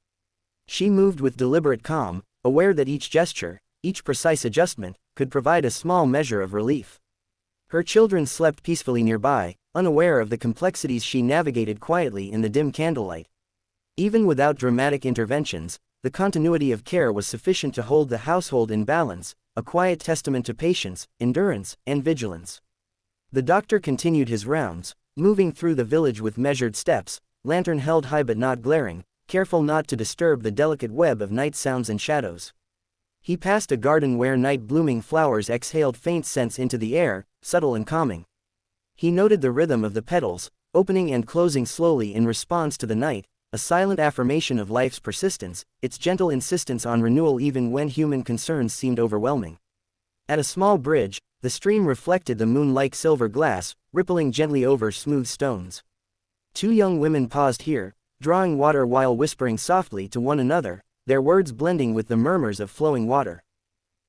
She moved with deliberate calm, aware that each gesture, each precise adjustment, could provide a small measure of relief. Her children slept peacefully nearby, unaware of the complexities she navigated quietly in the dim candlelight. Even without dramatic interventions, the continuity of care was sufficient to hold the household in balance, a quiet testament to patience, endurance, and vigilance. The doctor continued his rounds, moving through the village with measured steps, lantern held high but not glaring, careful not to disturb the delicate web of night sounds and shadows. He passed a garden where night-blooming flowers exhaled faint scents into the air, subtle and calming. He noted the rhythm of the petals, opening and closing slowly in response to the night, a silent affirmation of life's persistence, its gentle insistence on renewal even when human concerns seemed overwhelming. At a small bridge, the stream reflected the moon-like silver glass, rippling gently over smooth stones. Two young women paused here, drawing water while whispering softly to one another, their words blending with the murmurs of flowing water.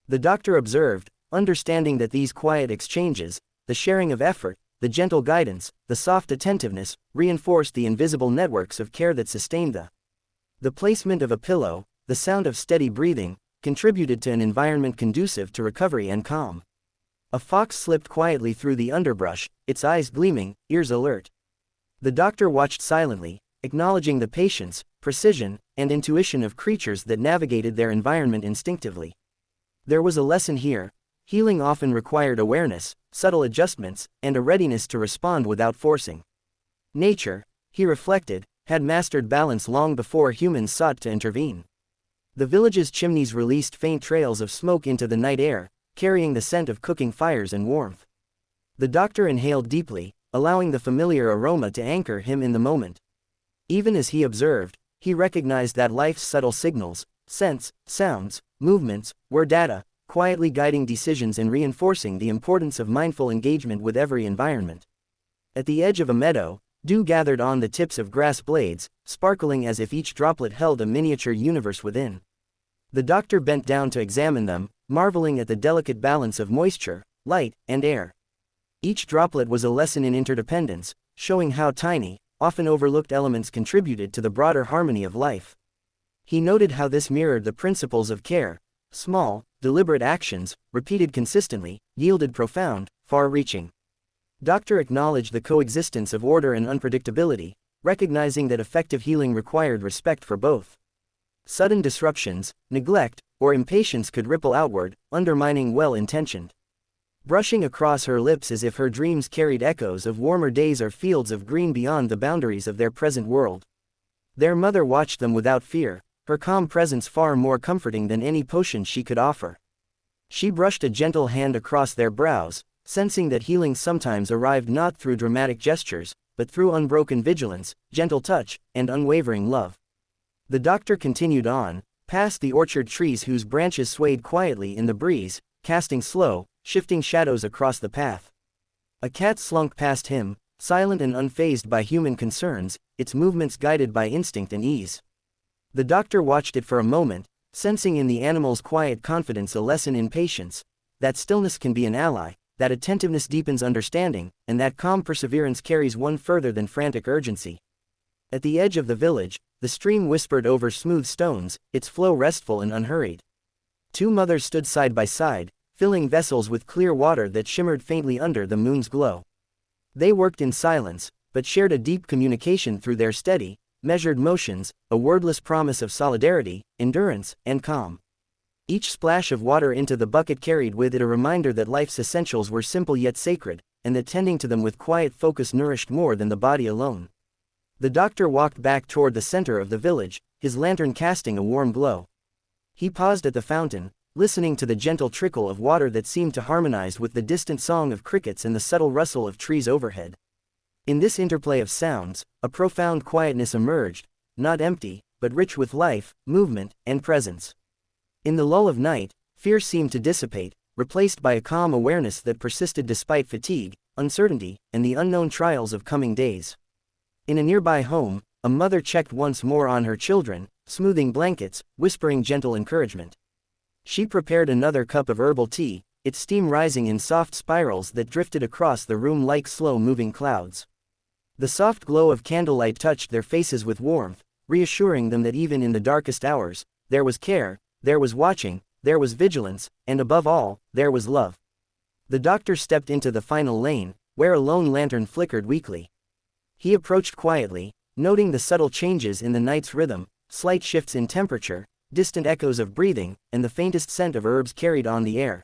The doctor observed, understanding that these quiet exchanges, the sharing of effort, the gentle guidance, the soft attentiveness, reinforced the invisible networks of care that sustained the placement of a pillow, the sound of steady breathing, contributed to an environment conducive to recovery and calm. A fox slipped quietly through the underbrush, its eyes gleaming, ears alert. The doctor watched silently, acknowledging the patience, precision, and intuition of creatures that navigated their environment instinctively. There was a lesson here. Healing often required awareness, subtle adjustments, and a readiness to respond without forcing. Nature, he reflected, had mastered balance long before humans sought to intervene. The village's chimneys released faint trails of smoke into the night air, carrying the scent of cooking fires and warmth. The doctor inhaled deeply, allowing the familiar aroma to anchor him in the moment. Even as he observed, he recognized that life's subtle signals, scents, sounds, movements, were data, quietly guiding decisions and reinforcing the importance of mindful engagement with every environment. At the edge of a meadow, dew gathered on the tips of grass blades, sparkling as if each droplet held a miniature universe within. The doctor bent down to examine them, marveling at the delicate balance of moisture, light, and air. Each droplet was a lesson in interdependence, showing how tiny, often overlooked elements contributed to the broader harmony of life. He noted how this mirrored the principles of care. Small, deliberate actions, repeated consistently, yielded profound, far-reaching. Doctor acknowledged the coexistence of order and unpredictability, recognizing that effective healing required respect for both. Sudden disruptions, neglect, or impatience could ripple outward, undermining well-intentioned. Brushing across her lips as if her dreams carried echoes of warmer days or fields of green beyond the boundaries of their present world. Their mother watched them without fear, her calm presence far more comforting than any potion she could offer. She brushed a gentle hand across their brows, sensing that healing sometimes arrived not through dramatic gestures, but through unbroken vigilance, gentle touch, and unwavering love. The doctor continued on, past the orchard trees whose branches swayed quietly in the breeze, casting slow, shifting shadows across the path. A cat slunk past him, silent and unfazed by human concerns, its movements guided by instinct and ease. The doctor watched it for a moment, sensing in the animal's quiet confidence a lesson in patience, that stillness can be an ally, that attentiveness deepens understanding, and that calm perseverance carries one further than frantic urgency. At the edge of the village, the stream whispered over smooth stones, its flow restful and unhurried. Two mothers stood side by side, filling vessels with clear water that shimmered faintly under the moon's glow. They worked in silence, but shared a deep communication through their steady, measured motions, a wordless promise of solidarity, endurance, and calm. Each splash of water into the bucket carried with it a reminder that life's essentials were simple yet sacred, and that tending to them with quiet focus nourished more than the body alone. The doctor walked back toward the center of the village, his lantern casting a warm glow. He paused at the fountain, listening to the gentle trickle of water that seemed to harmonize with the distant song of crickets and the subtle rustle of trees overhead. In this interplay of sounds, a profound quietness emerged, not empty, but rich with life, movement, and presence. In the lull of night, fear seemed to dissipate, replaced by a calm awareness that persisted despite fatigue, uncertainty, and the unknown trials of coming days. In a nearby home, a mother checked once more on her children, smoothing blankets, whispering gentle encouragement. She prepared another cup of herbal tea, its steam rising in soft spirals that drifted across the room like slow-moving clouds. The soft glow of candlelight touched their faces with warmth, reassuring them that even in the darkest hours, there was care, there was watching, there was vigilance, and above all, there was love. The doctor stepped into the final lane, where a lone lantern flickered weakly. He approached quietly, noting the subtle changes in the night's rhythm, slight shifts in temperature, distant echoes of breathing, and the faintest scent of herbs carried on the air.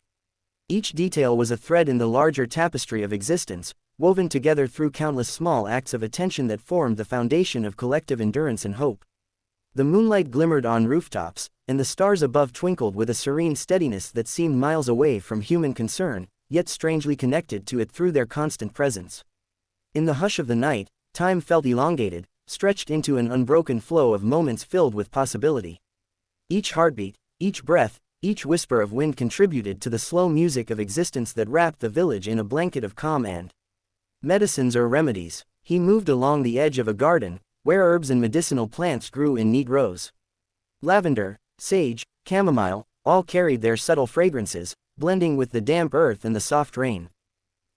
Each detail was a thread in the larger tapestry of existence, woven together through countless small acts of attention that formed the foundation of collective endurance and hope. The moonlight glimmered on rooftops, and the stars above twinkled with a serene steadiness that seemed miles away from human concern, yet strangely connected to it through their constant presence. In the hush of the night, time felt elongated, stretched into an unbroken flow of moments filled with possibility. Each heartbeat, each breath, each whisper of wind contributed to the slow music of existence that wrapped the village in a blanket of calm and medicines or remedies. He moved along the edge of a garden, where herbs and medicinal plants grew in neat rows. Lavender, sage, chamomile, all carried their subtle fragrances, blending with the damp earth and the soft rain.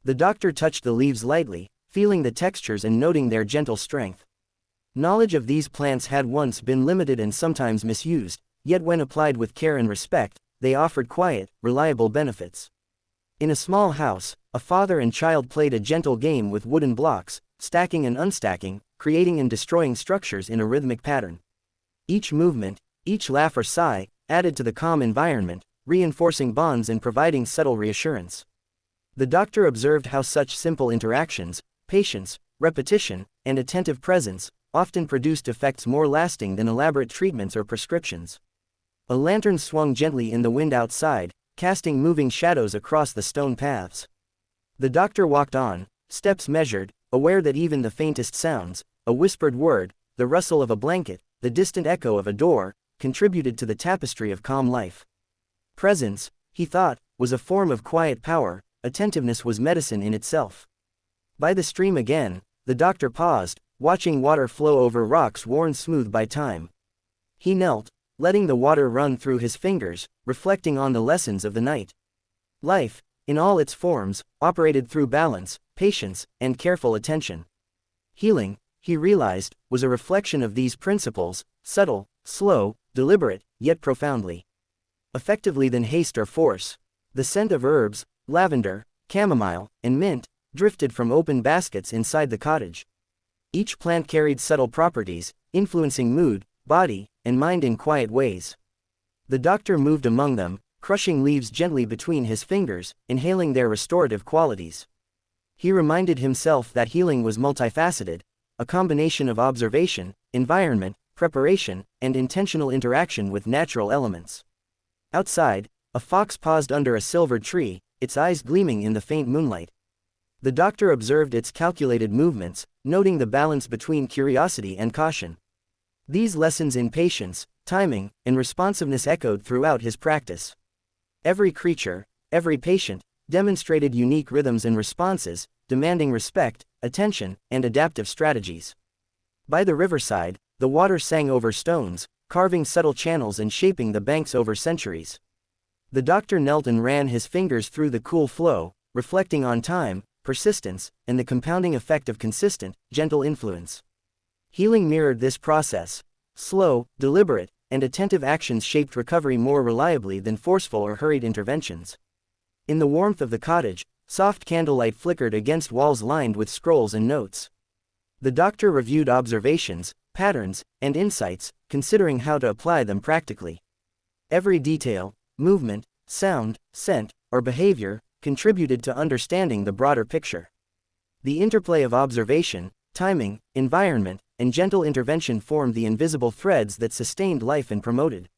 The doctor touched the leaves lightly, feeling the textures and noting their gentle strength. Knowledge of these plants had once been limited and sometimes misused, yet when applied with care and respect, they offered quiet, reliable benefits. In a small house, a father and child played a gentle game with wooden blocks, stacking and unstacking, creating and destroying structures in a rhythmic pattern. Each movement, each laugh or sigh, added to the calm environment, reinforcing bonds and providing subtle reassurance. The doctor observed how such simple interactions, patience, repetition, and attentive presence, often produced effects more lasting than elaborate treatments or prescriptions. A lantern swung gently in the wind outside, casting moving shadows across the stone paths. The doctor walked on, steps measured, aware that even the faintest sounds, a whispered word, the rustle of a blanket, the distant echo of a door, contributed to the tapestry of calm life. Presence, he thought, was a form of quiet power, attentiveness was medicine in itself. By the stream again, the doctor paused, watching water flow over rocks worn smooth by time. He knelt, letting the water run through his fingers, reflecting on the lessons of the night. Life, in all its forms, operated through balance, patience, and careful attention. Healing, he realized, was a reflection of these principles, subtle, slow, deliberate, yet profoundly effectively than haste or force. The scent of herbs, lavender, chamomile, and mint, drifted from open baskets inside the cottage. Each plant carried subtle properties, influencing mood, body, and mind in quiet ways. The doctor moved among them, crushing leaves gently between his fingers, inhaling their restorative qualities. He reminded himself that healing was multifaceted, a combination of observation, environment, preparation, and intentional interaction with natural elements. Outside, a fox paused under a silver tree, its eyes gleaming in the faint moonlight. The doctor observed its calculated movements, noting the balance between curiosity and caution. These lessons in patience, timing, and responsiveness echoed throughout his practice. Every creature, every patient, demonstrated unique rhythms and responses, demanding respect, attention, and adaptive strategies. By the riverside, the water sang over stones, carving subtle channels and shaping the banks over centuries. The doctor knelt and ran his fingers through the cool flow, reflecting on time, persistence, and the compounding effect of consistent, gentle influence. Healing mirrored this process. Slow, deliberate, and attentive actions shaped recovery more reliably than forceful or hurried interventions. In the warmth of the cottage, soft candlelight flickered against walls lined with scrolls and notes. The doctor reviewed observations, patterns, and insights, considering how to apply them practically. Every detail, movement, sound, scent, or behavior, contributed to understanding the broader picture. The interplay of observation, timing, environment, and gentle intervention formed the invisible threads that sustained life and promoted